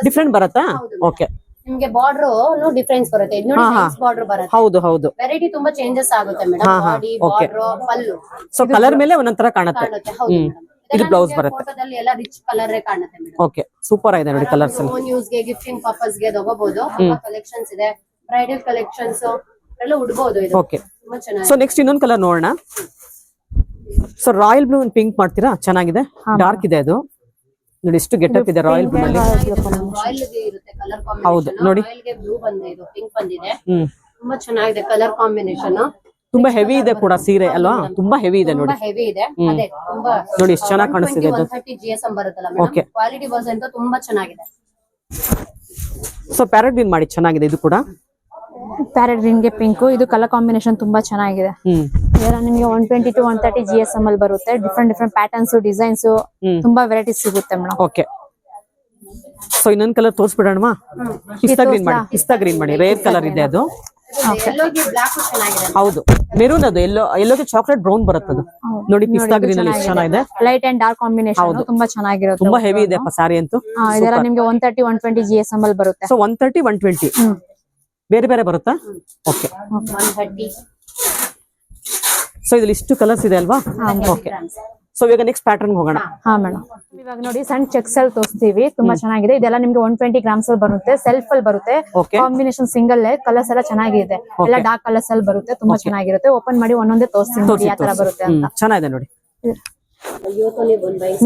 ಡಿಫ್ರೆಂಟ್ ಬರುತ್ತಾ? ಓಕೆ, ನಿಮ್ಗೆ ಬಾರ್ಡರ್ ಡಿಫರೆನ್ಸ್ ಬರುತ್ತೆ. ಇದು ನೋಡಿ ಲೈನ್ಸ್ ಬಾರ್ಡರ್ ಬರುತ್ತೆ. ಹೌದು ಹೌದು, ವೆರೈಟಿ ತುಂಬಾ ಚೇಂಜಸ್ ಆಗುತ್ತೆ ಮೇಡಮ್. ಬಾಡಿ ಬಾರ್ಡರ್ ಪಲ್ಲು ಸೊ ಕಲರ್ ಮೇಲೆ ಒಂದೊಂತರ ಕಾಣುತ್ತೆ. ಹೌದು ಇದು ಬ್ಲೌಸ್ ಬರುತ್ತೆ. ಫೋಟೋದಲ್ಲಿ ಎಲ್ಲ ರಿಚ್ ಕಲರ್ ಕಾಣುತ್ತೆ ಮೇಡಮ್. ಓಕೆ, ಸೂಪರ್ ಆಗಿದೆ ನೋಡಿ ಕಲರ್ಸ್. ಯೂಸ್ ಗೆ ಗಿಫ್ಟಿಂಗ್ ಪರ್ಪಸ್ ಗೆ ತಗೋಬಹುದು. ತುಂಬಾ ಕಲೆಕ್ಷನ್ಸ್ ಇದೆ, ಬ್ರೈಡಲ್ ಕಲೆಕ್ಷನ್ಸ್ ಎಲ್ಲ ಉಡ್ಬಹುದು ಇದು. ಓಕೆ, ತುಂಬಾ ಚೆನ್ನಾಗಿದೆ. ಸೊ ನೆಕ್ಸ್ಟ್ ಇನ್ನೊಂದು ಕಲರ್ ನೋಡೋಣ. ಸೊ ರಾಯಲ್ ಬ್ಲೂ ಪಿಂಕ್ ಮಾಡ್ತೀರಾ? ಚೆನ್ನಾಗಿದೆ, ಡಾರ್ಕ್ ಇದೆ ಅದು ನೋಡಿ. ಎಷ್ಟು ಗೆಟಪ್ ಇದೆ ರಾಯಲ್ ಬ್ಲೂ ನಲ್ಲಿ. ರಾಯಲ್ ಗೆ ಇರುತ್ತೆ ಕಲರ್ ಕಾಂಬಿನೇಷನ್. ಹೌದು ನೋಡಿ, ರಾಯಲ್ ಗೆ ಬ್ಲೂ ಬಂದಿದೆ, ಇದು ಪಿಂಕ್ ಬಂದಿದೆ. ತುಂಬಾ ಚೆನ್ನಾಗಿದೆ ಕಲರ್ ಕಾಂಬಿನೇಷನ್. ತುಂಬಾ ಹೆವಿ ಇದೆ ಕೂಡ ಸೀರೆ ಅಲ್ವಾ? ತುಂಬಾ ಹೆವಿ ಇದೆ ನೋಡಿ, ತುಂಬಾ ಹೆವಿ ಇದೆ. ಅದೇ ತುಂಬಾ ನೋಡಿ ಎಷ್ಟು ಚೆನ್ನಾಗಿ ಕಾಣಿಸ್ತಿದೆ ಇದು. 130 GSM ಬರುತ್ತಲ್ಲ ಮೇಡಮ್. ಕ್ವಾಲಿಟಿ ವೈಸ್ ಅಂತೂ ತುಂಬಾ ಚೆನ್ನಾಗಿದೆ. ಸೊ ಪ್ಯಾರೆಟ್ ಗ್ರೀನ್ ಮಾಡಿ, ಚೆನ್ನಾಗಿದೆ ಇದು ಕೂಡ. ಪ್ಯಾರೆಟ್ ಗ್ರೀನ್ ಗೆ ಪಿಂಕ್, ಇದು ಕಲರ್ ಕಾಂಬಿನೇಷನ್ ತುಂಬಾ ಚೆನ್ನಾಗಿದೆ. ಇದೆಲ್ಲ ನಿಮಗೆ 120 to 130 GSM ಅಲ್ಲಿ ಬರುತ್ತೆ. ಡಿಫ್ರೆಂಟ್ ಪ್ಯಾಟರ್ನ್ಸ್, ಡಿಸೈನ್ಸ್, ತುಂಬಾ ವೆರೈಟೀಸ್ ಸಿಗುತ್ತೆ ಮೇಡಮ್. ಓಕೆ, ಸೊ ಇನ್ನೊಂದು ಕಲರ್ ತೋರಿಸ್ಬಿಡೋಣ. ಪಿಸ್ತಾ ಗ್ರೀನ್ ಮಾಡಿ, ಪಿಸ್ತಾ ಗ್ರೀನ್ ಮಾಡಿ, ರೇರ್ ಕಲರ್ ಇದೆ ಅದು. ಎಲ್ಲೋಗೆ ಬ್ಲಾಕ್ ಚೆನ್ನಾಗಿದೆ. ಹೌದು, ಮೆರೂನ್ ಅದು ಎಲ್ಲೋಗೆ ಚಾಕ್ಲೇಟ್ ಬ್ರೌನ್ ಬರುತ್ತೆ ಅದು ನೋಡಿ. ಪಿಸ್ತಾ ಗ್ರೀನ್ ಅಲ್ಲಿ ಎಷ್ಟು ಚೆನ್ನಾಗಿದೆ. ಲೈಟ್ ಅಂಡ್ ಡಾರ್ಕ್ ಕಾಂಬಿನೇಷನ್ ತುಂಬಾ ಚೆನ್ನಾಗಿರುತ್ತೆ. ತುಂಬಾ ಹೆವಿ ಇದೆ ಸಾರಿ ಅಂತೂ. ಇದೆಲ್ಲ ನಿಮ್ಗೆ 130 120 GSM ಅಲ್ಲಿ ಬರುತ್ತೆ. ಸೊ 130 120 ಬೇರೆ ಬೇರೆ ಬರುತ್ತಾ? ಓಕೆ, 130. ಸೊ ಇದ್ರಲ್ಲಿ ಇಷ್ಟು ಕಲರ್ಸ್ ಇದೆ ಅಲ್ವಾ? ಓಕೆ, ಸೊ ಇವಾಗ ನೆಕ್ಸ್ಟ್ ಪ್ಯಾಟರ್ನ್ ಹೋಗೋಣ. ಹಾ ಮೇಡಮ್, ಇವಾಗ ನೋಡಿ ಸಣ್ಣ ಚೆಕ್ಸ್ ಅಲ್ಲಿ ತೋರಿಸ್ತೀವಿ. ತುಂಬಾ ಚೆನ್ನಾಗಿದೆ. ಇದೆಲ್ಲ ನಿಮ್ಗೆ 120 ಗ್ರಾಮ್ಸ್ ಅಲ್ಲಿ ಬರುತ್ತೆ. ಸೆಲ್ಫ್ ಅಲ್ಲಿ ಬರುತ್ತೆ. ಕಾಂಬಿನೇಷನ್ ಸಿಂಗಲ್ ಕಲರ್ಸ್ ಎಲ್ಲ ಚೆನ್ನಾಗಿದೆ. ಎಲ್ಲ ಡಾರ್ಕ್ ಕಲರ್ಸ್ ಅಲ್ಲಿ ಬರುತ್ತೆ. ತುಂಬಾ ಚೆನ್ನಾಗಿರುತ್ತೆ. ಓಪನ್ ಮಾಡಿ ಒಂದೊಂದೇ ತೋರಿಸ್ತೀನಿ ನೋಡಿ ಯಾವ ತರ ಬರುತ್ತೆ ಅಂತ. ಚೆನ್ನಾಗಿದೆ ನೋಡಿ.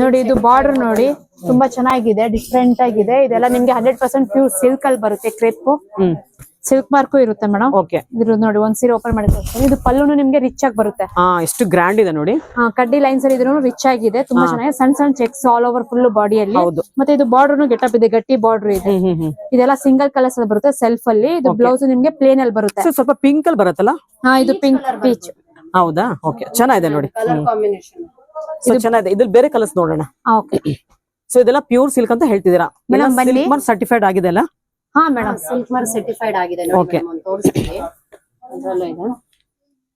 ನೋಡಿ ಇದು ಬಾರ್ಡರ್ ನೋಡಿ ತುಂಬಾ ಚೆನ್ನಾಗಿದೆ, ಡಿಫ್ರೆಂಟ್ ಆಗಿದೆ. ಇದೆಲ್ಲ ನಿಮ್ಗೆ 100% ಪ್ಯೂರ್ ಸಿಲ್ಕ್ ಅಲ್ಲಿ ಬರುತ್ತೆ. ಕ್ರೇಪ್ ಸಿಲ್ಕ್ ಮಾರ್ಕು ಇರುತ್ತೆ ಮೇಡಮ್. ಓಕೆ. ಇದ್ರ ನೋಡಿ ಒಂದ್ ಸೀರೆ ಓಪನ್ ಮಾಡಿ ತೋರಿಸ್ತೀನಿ. ಇದು ಪಲ್ಲುನು ನಿಮ್ಗೆ ರಿಚ್ ಆಗಿ ಬರುತ್ತೆ. ಎಷ್ಟು ಗ್ರ್ಯಾಂಡ್ ಇದೆ ನೋಡಿ. ಕಡ್ಡಿ ಲೈನ್ಸ್ ಅಲ್ಲಿ ಇದ್ರೂ ರಿಚ್ ಆಗಿದೆ, ತುಂಬಾ ಚೆನ್ನಾಗಿದೆ. ಸಣ್ಣ ಸಣ್ಣ ಚೆಕ್ಸ್ ಆಲ್ ಓವರ್ ಫುಲ್ ಬಾಡಿಯಲ್ಲಿ. ಹೌದು. ಮತ್ತೆ ಇದು ಬಾರ್ಡರ್ ಗೆಟಪ್ ಇದೆ, ಗಟ್ಟಿ ಬಾರ್ಡರ್ ಇದೆ. ಇದೆಲ್ಲ ಸಿಂಗಲ್ ಕಲರ್ಸ್ ಅಲ್ಲಿ ಬರುತ್ತೆ ಸೆಲ್ಫ್ ಅಲ್ಲಿ. ಇದು ಬ್ಲೌಸ್ ನಿಮ್ಗೆ ಪ್ಲೇನ್ ಅಲ್ಲಿ ಬರುತ್ತೆ. ಸ್ವಲ್ಪ ಪಿಂಕ್ ಅಲ್ಲಿ ಬರುತ್ತಲ್ಲ. ಇದು ಪಿಂಕ್ ಪೀಚ್. ಹೌದಾ? ಓಕೆ, ಚೆನ್ನಾಗಿದೆ ನೋಡಿ. ಕಲರ್ ಕಾಂಬಿನೇಷನ್ ಚೆನ್ನಾಗಿದೆ. ಇದ್ರಲ್ಲಿ ಬೇರೆ ಕಲರ್ಸ್ ನೋಡೋಣ. ಓಕೆ. ಸೊ ಇದೆಲ್ಲ ಪ್ಯೂರ್ ಸಿಲ್ಕ್ ಅಂತ ಹೇಳ್ತಿದ್ದೀರಾ? ಸಿಲ್ಕ್ ಮಾರ್ಕ್ ಸರ್ಟಿಫೈಡ್ ಆಗಿದೆ ಅಲ್ಲ? ಹಾ ಮೇಡಮ್, ಸಿಲ್ಕ್ ಮಾರ್ಕ್ ಸರ್ಟಿಫೈಡ್ ಆಗಿದೆ ನೋಡಿ ಮೇಡಮ್. ಒಂದು ತೋರಿಸ್ತೀವಿ. ಅದ್ರಲ್ಲೂ ಇದೆ.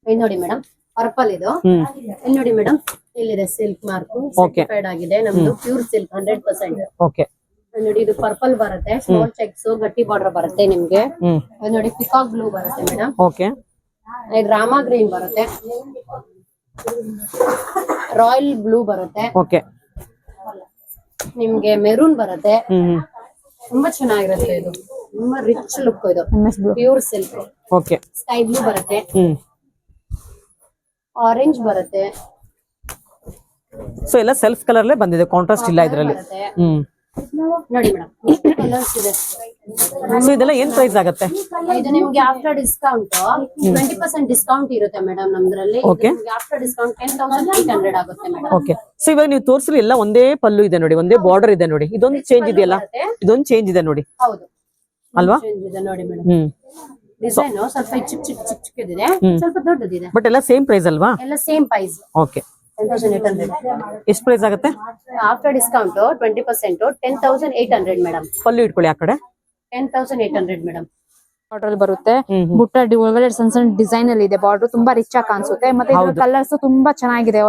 ಇದು ನೋಡಿ ಮೇಡಮ್, ಪರ್ಪಲ್ ಇದು. ಇಲ್ಲಿ ನೋಡಿ ಮೇಡಮ್, ಇಲ್ಲಿದೆ ಸಿಲ್ಕ್ ಮಾರ್ಕ್ ಸರ್ಟಿಫೈಡ್ ಆಗಿದೆ. ನಮ್ದು ಪ್ಯೂರ್ ಸಿಲ್ಕ್ 100%. ಓಕೆ. ನೋಡಿ ಇದು ಪರ್ಪಲ್ ಬರುತ್ತೆ, ಸ್ಮಾಲ್ ಚೆಕ್ಸ್, ಗಟ್ಟಿ ಬಾರ್ಡರ್ ಬರುತ್ತೆ ನಿಮ್ಗೆ. ಇದು ನೋಡಿ ಪಿಕಾಕ್ ಬ್ಲೂ ಬರುತ್ತೆ ಮೇಡಮ್. ಓಕೆ. ಇದು ರಾಮಾ ಗ್ರೀನ್ ಬರುತ್ತೆ, ರಾಯಲ್ ಬ್ಲೂ ಬರುತ್ತೆ. ಓಕೆ. ನಿಮ್ಗೆ ಮೆರೂನ್ ಬರುತ್ತೆ. ತುಂಬಾ ಚೆನ್ನಾಗಿರುತ್ತೆ. ಇದು ತುಂಬಾ ರಿಚ್ ಲುಕ್. ಇದು pure silk. Okay. Sky blue ಬರುತ್ತೆ, ಆರೆಂಜ್ ಬರುತ್ತೆ. ಸೊ ಎಲ್ಲ ಸೆಲ್ಫ್ ಕಲರ್ಲೇ ಬಂದಿದೆ, ಕಾಂಟ್ರಾಸ್ಟ್ ಇಲ್ಲ ಇದರಲ್ಲಿ. ನೋಡಿ ಮೇಡಮ್, ಎಷ್ಟು ಕಲರ್ಸ್ ಇದೆ. ಸೊ ಇದೆಲ್ಲ ಏನ್ ಪ್ರೈಸ್ ಆಗುತ್ತೆ? ಇದು ನಿಮ್ಗೆ ಆಫ್ಟರ್ ಡಿಸ್ಕೌಂಟ್ 20% ಡಿಸ್ಕೌಂಟ್ ಇರುತ್ತೆ ಮೇಡಮ್ ನಮ್ದ್ರಲ್ಲಿ. ಆಫ್ಟರ್ ಡಿಸ್ಕೌಂಟ್ 10,800 ಆಗುತ್ತೆ ಮೇಡಮ್. ಓಕೆ. ಸೊ ಇವಾಗ ನೀವು ತೋರಿಸ್ರಿ ಎಲ್ಲ ಒಂದೇ ಪಲ್ಲು ಇದೆ ನೋಡಿ, ಒಂದೇ ಬಾರ್ಡರ್ ಇದೆ ನೋಡಿ. ಇದೊಂದು ಚೇಂಜ್ ಇದೆಯಲ್ಲ, ಇದೊಂದು ಚೇಂಜ್ ಇದೆ ನೋಡಿ. ಹೌದು ಅಲ್ವಾ? ಚೇಂಜ್ ಇದೆ ನೋಡಿ ಮೇಡಮ್. ಡಿಸೈನ್ ಸ್ವಲ್ಪ ಚಿಕ್ಕದಿದೆ, ಸ್ವಲ್ಪ ದೊಡ್ಡದಿದೆ. ಬಟ್ ಎಲ್ಲ ಸೇಮ್ ಪ್ರೈಸ್ ಅಲ್ವಾ? ಎಲ್ಲ ಸೇಮ್ ಪ್ರೈಸ್. ಓಕೆ. 10,800. ಎಷ್ಟು ಪ್ರೈಸ್ ಆಗುತ್ತೆ? After discount 20% 10,800 madam. ಪಲ್ಲು ಇಟ್ಕೊಳ್ಳಿ ಆ ಕಡೆ. 10,800 ಮೇಡಮ್. ಬಾರ್ಡರ್ ಬರುತ್ತೆ, ಬುಟ್ಟ ಒಳಗಡೆ ಸಣ್ಣ ಸಣ್ಣ ಡಿಸೈನ್ ಅಲ್ಲಿ ಇದೆ. ಬಾರ್ಡರ್ ತುಂಬಾ ರಿಚ್ ಆಗಿ ಕಾಣಿಸುತ್ತೆ. ಮತ್ತೆ ಇದ್ರ ಕಲರ್ಸ್ ತುಂಬಾ ಚೆನ್ನಾಗಿದೆ.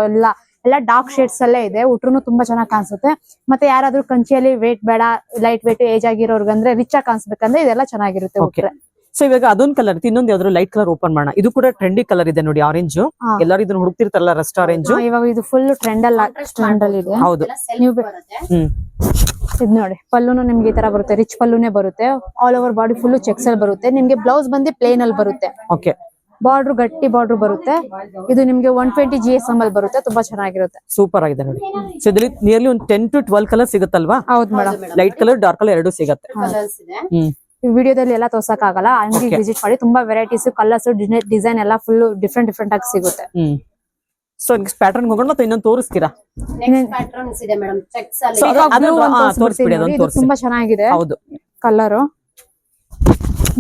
ಎಲ್ಲ ಡಾರ್ಕ್ ಶೇಡ್ಸ್ ಅಲ್ಲೇ ಇದೆ. ಉಟ್ರುನು ತುಂಬಾ ಚೆನ್ನಾಗಿ ಕಾಣಿಸುತ್ತೆ. ಮತ್ತೆ ಯಾರಾದ್ರೂ ಕಂಚಿಯಲ್ಲಿ ವೇಟ್ ಬೇಡ, ಲೈಟ್ ವೇಟ್ ಏಜ್ ಆಗಿರೋರ್ಗಂದ್ರೆ ರಿಚ್ ಆಗಿ ಕಾಣಿಸ್ಬೇಕಂದ್ರೆ ಇದೆಲ್ಲ ಚೆನ್ನಾಗಿರುತ್ತೆ. ಉಟ್ರೆ ಸೊ ಇವಾಗ ಅದೊಂದು ಕಲರ್, ಇನ್ನೊಂದು ಯಾವ್ದಾದ್ರು ಲೈಟ್ ಕಲರ್ ಓಪನ್ ಮಾಡೋಣ. ಇದು ಕೂಡ ಟ್ರೆಂಡಿ ಕಲರ್ ಇದೆ ನೋಡಿ, ಆರೆಂಜ್. ಎಲ್ಲರೂ ಇದನ್ನ ಹುಡುಕ್ತಿರ್ತಾರಲ್ಲ, ರಸ್ಟ್ ಆರೆಂಜ್. ಇವಾಗ ಇದು ಫುಲ್ ಟ್ರೆಂಡ್ ಅಲ್ಲಿ ಇದೆ. ಹೌದು. ಇದು ನೋಡಿ, ಪಲ್ಲುನು ನಿಮ್ಗೆ ಈ ತರ ಬರುತ್ತೆ, ರಿಚ್ ಪಲ್ಲುನೇ ಬರುತ್ತೆ. All over body full cheques ಅಲ್ಲಿ ಬರುತ್ತೆ. ನಿಮ್ಗೆ ಬ್ಲೌಸ್ ಬಂದು ಪ್ಲೇನ್ ಅಲ್ಲಿ ಬರುತ್ತೆ. ಓಕೆ. ಬಾರ್ಡರ್ ಗಟ್ಟಿ ಬಾರ್ಡರ್ ಬರುತ್ತೆ. ಇದು ನಿಮ್ಗೆ 120 GSM ಅಲ್ಲಿ ಬರುತ್ತೆ. ತುಂಬಾ ಚೆನ್ನಾಗಿರುತ್ತೆ. ಸೂಪರ್ ಆಗಿದೆ ನೋಡಿ. ಸೊ ಇದ್ರಲ್ಲಿ ನಿಯರ್ಲಿ ಒಂದು 10 to 12 ಕಲರ್ ಸಿಗುತ್ತಲ್ವಾ? ಹೌದು madam. Light colour, dark colour ಎರಡು ಸಿಗುತ್ತೆ. ಕಲರ್ಸ್ ಇದೆ. ಈ ವಿಡಿಯೋದಲ್ಲಿ ಎಲ್ಲ ತೋರ್ಸಕ್ ಆಗಲ್ಲ, ಅಂಗಡಿಗೆ ವಿಸಿಟ್ ಮಾಡಿ. ತುಂಬಾ ವೆರೈಟೀಸ್, ಕಲರ್ಸ್, ಡಿಸೈನ್ ಎಲ್ಲ ಫುಲ್ ಡಿಫ್ರೆಂಟ್ ಆಗಿ ಸಿಗುತ್ತೆ. ಸೊ ನೆಕ್ಸ್ಟ್ ಪ್ಯಾಟರ್ನ್ ಹೋಗೋಣ, ಮತ್ತೆ ಇನ್ನೊಂದು ತೋರಿಸ್ತೀರಾ? ನೆಕ್ಸ್ಟ್ ಪ್ಯಾಟರ್ನ್ಸ್ ಇದೆ ಮೇಡಮ್, ಚೆಕ್ಸ್ ಅಲ್ಲಿ. ತೋರಿಸ್ಬಿಡಿ, ಅದೊಂದು ತೋರಿಸಿ. ತುಂಬಾ ಚೆನ್ನಾಗಿದೆ. ಹೌದು. ಕಲರ್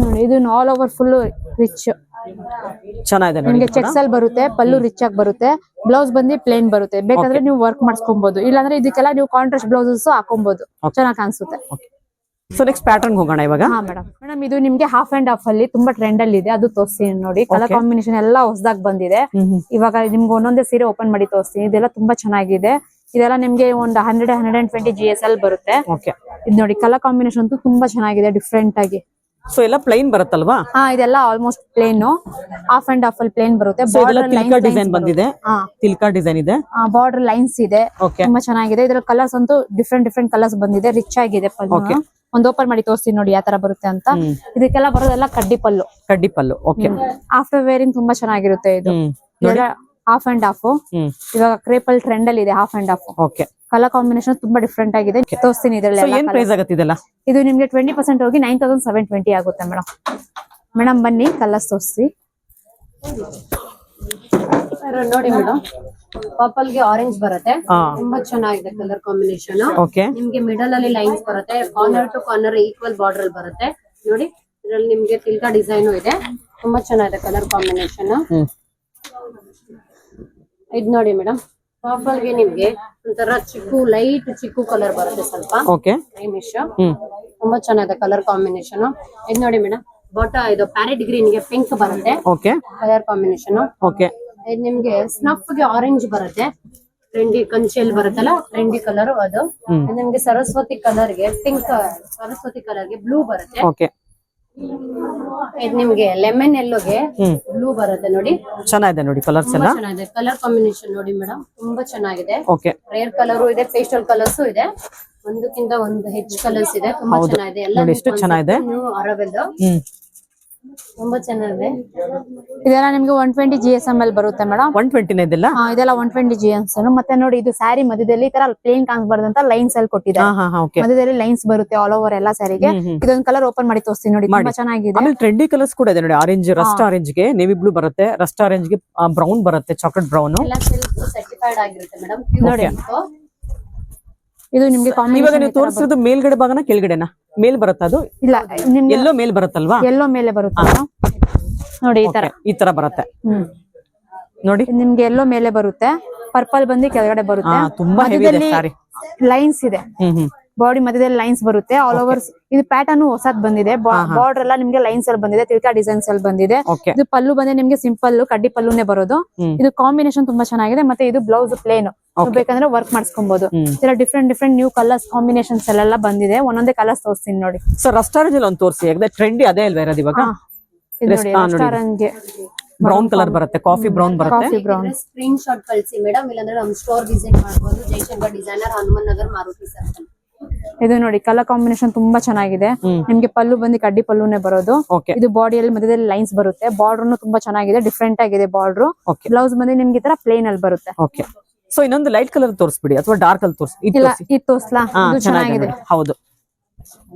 ನೋಡಿ, ಇದು ಆಲ್ ಓವರ್ ಫುಲ್ ರಿಚ್ ಚೆನ್ನಾಗಿದೆ ನೋಡಿ. ನಿಮ್ಗೆ ಚೆಕ್ಸ್ ಅಲ್ಲಿ ಬರುತ್ತೆ, ಪಲ್ಲು ರಿಚ್ ಆಗಿ ಬರುತ್ತೆ. ಬ್ಲೌಸ್ ಬಂದು ಪ್ಲೇನ್ ಬರುತ್ತೆ. ಬೇಕಾದ್ರೆ ನೀವು ವರ್ಕ್ ಮಾಡಿಸ್ಕೊಬಹುದು, ಇಲ್ಲಾಂದ್ರೆ ಇದಕ್ಕೆಲ್ಲ ನೀವು ಕಾಂಟ್ರಾಸ್ಟ್ ಬ್ಲೌಸಸ್ ಹಾಕೊಬಹುದು. ಚೆನ್ನಾಗಿ ಕಾಣಿಸುತ್ತೆ. ಸೊ ನೆಕ್ಸ್ಟ್ ಪ್ಯಾಟರ್ನ್ ಹೋಗೋಣ ಇವಾಗ. ಹಾ ಮೇಡಮ್, ಇದು ನಿಮ್ಗೆ ಹಾಫ್ ಅಂಡ್ ಹಾಫ್ ಅಲ್ಲಿ ತುಂಬಾ ಟ್ರೆಂಡ್ ಅಲ್ಲಿ ಇದೆ. ಅದು ತೋರಿಸ್ತೀನಿ ನೋಡಿ. ಕಲರ್ ಕಾಂಬಿನೇಷನ್ ಎಲ್ಲ ಹೊಸದಾಗಿ ಬಂದಿದೆ. ಇವಾಗ ನಿಮ್ಗೆ ಒಂದೊಂದೇ ಸೀರೆ ಓಪನ್ ಮಾಡಿ ತೋರಿಸ್ತೀನಿ. ಇದೆಲ್ಲ ತುಂಬಾ ಚೆನ್ನಾಗಿದೆ. ಇದೆಲ್ಲ ನಿಮ್ಗೆ ಒಂದು 100-120 GSL ಬರುತ್ತೆ. ಇದು ನೋಡಿ, ಕಲರ್ ಕಾಂಬಿನೇಷನ್ ಅಂತೂ ತುಂಬಾ ಚೆನ್ನಾಗಿದೆ, ಡಿಫ್ರೆಂಟ್ ಆಗಿ. ಸೊ ಎಲ್ಲ ಪ್ಲೈನ್ ಬರುತ್ತಲ್ವಾ? ಹಾ, ಇದೆಲ್ಲ almost plain, half and half ಅಲ್ಲಿ ಪ್ಲೇನ್ ಬರುತ್ತೆ. ತಿಲ್ಕಾ ಡಿಸೈನ್ ಬಂದಿದೆ. ತಿಲ್ಕಾ ಡಿಸೈನ್ ಇದೆ, ಬಾರ್ಡರ್ ಲೈನ್ಸ್ ಇದೆ. ತುಂಬಾ ಚೆನ್ನಾಗಿದೆ. ಇದ್ರ ಕಲರ್ಸ್ ಅಂತೂ ಡಿಫ್ರೆಂಟ್ ಕಲರ್ಸ್ ಬಂದಿದೆ, ರಿಚ್ ಆಗಿದೆ. ಪಲ್ಲು ಒಂದು ಓಪನ್ ಮಾಡಿ ತೋರಿಸ್ತೀನಿ ನೋಡಿ ಯಾವ ತರ ಬರುತ್ತೆ ಅಂತ. ಇದಕ್ಕೆಲ್ಲ ಬರೋದೆಲ್ಲ ಕಡ್ಡಿ ಪಲ್ಲು. ಓಕೆ. ಆಫ್ಟರ್ ವೇರಿಂಗ್ ತುಂಬಾ ಚೆನ್ನಾಗಿರುತ್ತೆ. ಇದು ಹಾಫ್ ಅಂಡ್ ಹಾಫ್. ಇವಾಗ ಕ್ರೇಪಲ್ ಟ್ರೆಂಡ್ ಅಲ್ಲಿ ಇದೆ half and half. Okay. Colour combination ತುಂಬಾ ಡಿಫ್ರೆಂಟ್ ಆಗಿದೆ. ತೋರಿಸ್ತೀನಿ ಇದ್ರಲ್ಲಿ. ಏನ್ ಪ್ರೈಸ್ ಆಗುತ್ತೆ ಇದೆಲ್ಲ? ಇದು ನಿಮ್ಗೆ 20% ಹೋಗಿ 9,720 ಆಗುತ್ತೆ ಮೇಡಮ್. ಬನ್ನಿ ಕಲರ್ಸ್ ತೋರಿಸಿ. ನೋಡಿ ಮೇಡಮ್, ಪರ್ಪಲ್ ಗೆ ಆರೆಂಜ್ ಬರುತ್ತೆ. ತುಂಬಾ ಚೆನ್ನಾಗಿದೆ ಕಲರ್ ಕಾಂಬಿನೇಷನ್. ನಿಮ್ಗೆ ಮಿಡಲ್ ಅಲ್ಲಿ ಲೈನ್ಸ್ ಬರುತ್ತೆ, corner to corner equal border ಬರುತ್ತೆ. ನೋಡಿ, ಇದ್ರಲ್ಲಿ ನಿಮ್ಗೆ ತಿಲ್ಕಾ ಡಿಸೈನ್ ಇದೆ. ತುಂಬಾ ಚೆನ್ನಾಗಿದೆ ಕಲರ್ ಕಾಂಬಿನೇಷನ್. ಇದ್ ನೋಡಿ ಮೇಡಮ್, ಪರ್ಪಲ್ ಗೆ ನಿಮ್ಗೆ ಒಂಥರ ಲೈಟ್ ಚಿಕ್ಕು ಕಲರ್ ಬರುತ್ತೆ, ಸ್ವಲ್ಪ ಕ್ರೀಮಿಶ್. ತುಂಬಾ ಚೆನ್ನಾಗಿದೆ ಕಲರ್ ಕಾಂಬಿನೇಷನ್. ಇದ್ ನೋಡಿ ಮೇಡಮ್, ಇದು ಪ್ಯಾರೆಟ್ ಗ್ರೀನ್ ಗೆ ಪಿಂಕ್ ಬರುತ್ತೆ ಕಲರ್ ಕಾಂಬಿನೇಷನ್. ಇದು ನಿಮ್ಗೆ ಸ್ನಫ್ ಗೆ ಆರೆಂಜ್ ಬರುತ್ತೆ. ಟ್ರೆಂಡಿ ಕಂಚಿಯಲ್ಲಿ ಬರುತ್ತಲ್ಲ, ಟ್ರೆಂಡಿ ಕಲರ್ ಅದು. ನಿಮ್ಗೆ ಸರಸ್ವತಿ ಕಲರ್ ಗೆ ಪಿಂಕ್, ಸರಸ್ವತಿ ಕಲರ್ ಗೆ ಬ್ಲೂ ಬರುತ್ತೆ. ಇದು ನಿಮ್ಗೆ ಲೆಮನ್ ಎಲ್ಲೋಗೆ ಬ್ಲೂ ಬರುತ್ತೆ. ನೋಡಿ, ಚೆನ್ನಾಗಿದೆ ನೋಡಿ ಕಲರ್ಸ್ ಎಲ್ಲ. ಚೆನ್ನಾಗಿದೆ ಕಲರ್ ಕಾಂಬಿನೇಷನ್. ನೋಡಿ ಮೇಡಮ್, ತುಂಬಾ ಚೆನ್ನಾಗಿದೆ. ರೇರ್ ಕಲರ್ ಇದೆ, ಪೇಸ್ಟಲ್ ಕಲರ್ಸ್ ಇದೆ. ಒಂದಕ್ಕಿಂತ ಒಂದು ಹೆಚ್ಚು ಕಲರ್ಸ್ ಇದೆ. ತುಂಬಾ ಚೆನ್ನಾಗಿದೆ. ಎಲ್ಲ ಎಷ್ಟು ಚೆನ್ನಾಗಿದೆ. ನ್ಯೂ ಅರವೆಲ್. ತುಂಬಾ ಚೆನ್ನಾಗಿದೆ. ಇದೆಲ್ಲ ನಿಮ್ಗೆ 120 GSM ಅಲ್ಲಿ ಬರುತ್ತೆ ಮೇಡಮ್. 120 ಇದೆಲ್ಲ. ಇದೆಲ್ಲ 120 GSM. ಮತ್ತೆ ನೋಡಿ ಇದು ಸ್ಯಾರಿ ಮಧ್ಯದಲ್ಲಿ ಈ ತರ ಪ್ಲೇನ್ ಕಾಣಿಸಬಾರ್ದು ಅಂತ ಲೈನ್ಸ್ ಅಲ್ಲಿ ಕೊಟ್ಟಿದ್ದಾರೆ. ಮಧ್ಯದಲ್ಲಿ ಲೈನ್ಸ್ ಬರುತ್ತೆ ಆಲ್ ಓವರ್ ಎಲ್ಲ ಸ್ಯಾರಿಗೆ. ಇದೊಂದು ಕಲರ್ ಓಪನ್ ಮಾಡಿ ತೋರಿಸ್ತೀನಿ ನೋಡಿ, ತುಂಬಾ ಚೆನ್ನಾಗಿದೆ. ಆಮೇಲೆ ಟ್ರೆಂಡಿ ಕಲರ್ಸ್ ಕೂಡ ಇದೆ ನೋಡಿ, ಆರೆಂಜ್, ರಸ್ಟ್ ಆರೆಂಜ್ ಗೆ ನೇವಿ ಬ್ಲೂ ಬರುತ್ತೆ, ರಸ್ಟ್ ಆರೆಂಜ್ ಗೆ ಬ್ರೌನ್ ಬರುತ್ತೆ, ಚಾಕ್ಲೇಟ್ ಬ್ರೌನ್. ಎಲ್ಲ ಸಿಲ್ಕ್ ಸರ್ಟಿಫೈಡ್ ಆಗಿರುತ್ತೆ ಮೇಡಮ್. ನೋಡಿ ಇದು ನಿಮ್ಗೆ ಇವಾಗ ನೀವು ತೋರಿಸಿರೋದು ಮೇಲ್ಗಡೆ ಭಾಗನ ಕೆಳಗಡೆನಾ? ಮೇಲ್ ಬರುತ್ತಾ ಅದು? ಇಲ್ಲ, ನಿಮ್ಗೆ ಎಲ್ಲೋ ಮೇಲ್ ಬರುತ್ತಲ್ವಾ? ಎಲ್ಲೋ ಮೇಲೆ ಬರುತ್ತೆ ನೋಡಿ, ಈ ತರ ಬರುತ್ತೆ ನೋಡಿ. ನಿಮ್ಗೆ ಎಲ್ಲೋ ಮೇಲೆ ಬರುತ್ತೆ, ಪರ್ಪಲ್ ಬಂದು ಕೆಳಗಡೆ ಬರುತ್ತೆ. ತುಂಬಾ ಹೆವಿ ಇದೆ ಸಾರಿ. ಲೈನ್ಸ್ ಇದೆ, ಬಾಡಿ ಮಧ್ಯದಲ್ಲಿ ಲೈನ್ಸ್ ಬರುತ್ತೆ ಆಲ್ ಓವರ್. ಇದು ಪ್ಯಾಟರ್ನ್ ಹೊಸದ್ ಬಂದಿದೆ. ಬಾರ್ಡರ್ ಎಲ್ಲ ನಿಮ್ಗೆ ಲೈನ್ಸ್ ಅಲ್ಲಿ ಬಂದಿದೆ, ತಿರ್ಕಾ ಡಿಸೈನ್ಸ್ ಅಲ್ಲಿ ಬಂದಿದೆ. ಇದು ಪಲ್ಲು ಬಂದ್ರೆ ನಿಮ್ಗೆ ಸಿಂಪಲ್ ಕಡ್ಡಿ ಪಲ್ಲುನೇ ಬರೋದು. ಇದು ಕಾಂಬಿನೇಷನ್ ತುಂಬಾ ಚೆನ್ನಾಗಿದೆ. ಮತ್ತೆ ಇದು ಬ್ಲೌಸ್ ಪ್ಲೇನ್ ಬೇಕಂದ್ರೆ ವರ್ಕ್ ಮಾಡಿಸ್ಕೊಬಹುದು. ಇದರ different different new colours combinations ಎಲ್ಲ ಬಂದಿದೆ. ಒಂದೊಂದೇ ಕಲರ್ಸ್ ತೋರಿಸ್ತೀನಿ ನೋಡಿ. ಸೊ ರಸ್ಟ್ ಆರೆಂಜ್ ಅಲ್ಲಿ ಒಂದು ತೋರಿಸಿ, ಯಾಕಂದ್ರೆ ಟ್ರೆಂಡಿ ಅದೇ ಅಲ್ವಾ ಇರೋದು ಇವಾಗ. ಬ್ರೌನ್ ಕಲರ್ ಬರುತ್ತೆ, ಕಾಫಿ ಬ್ರೌನ್ ಬರುತ್ತೆ. ಸ್ಕ್ರೀನ್ ಶಾಟ್ ಕಳಿಸಿ ಮೇಡಮ್, ಇಲ್ಲಾಂದ್ರೆ ನಮ್ ಸ್ಟೋರ್ ವಿಸಿಟ್ ಮಾಡಬಹುದು. Jaishankar designer, Hanuman Nagar, Maruti circle. ಇದು ನೋಡಿ ಕಲರ್ ಕಾಂಬಿನೇಷನ್ ತುಂಬಾ ಚೆನ್ನಾಗಿದೆ. ನಿಮ್ಗೆ ಪಲ್ಲು ಬಂದು ಕಡ್ಡಿ ಪಲ್ಲುನೇ ಬರೋದು. ಇದು ಬಾಡಿಯಲ್ಲಿ ಮಧ್ಯದಲ್ಲಿ ಲೈನ್ಸ್ ಬರುತ್ತೆ. ಬಾರ್ಡರ್ ತುಂಬಾ ಚೆನ್ನಾಗಿದೆ, ಡಿಫ್ರೆಂಟ್ ಆಗಿದೆ ಬಾರ್ಡರ್. ಬ್ಲೌಸ್ ಬಂದು ನಿಮ್ಗೆ ಈ ತರ ಪ್ಲೇನ್ ಅಲ್ಲಿ ಬರುತ್ತೆ. ಸೊ ಇನ್ನೊಂದು ಲೈಟ್ ಕಲರ್ ತೋರಿಸ್ಬಿಡಿ ಅಥವಾ ಡಾರ್ಕ್ ಅಲ್ಲಿ ತೋರಿಸಿ. ಇದು ತೋರ್ಸ್ಲಾ? ಇದು ಚೆನ್ನಾಗಿದೆ. ಹೌದು,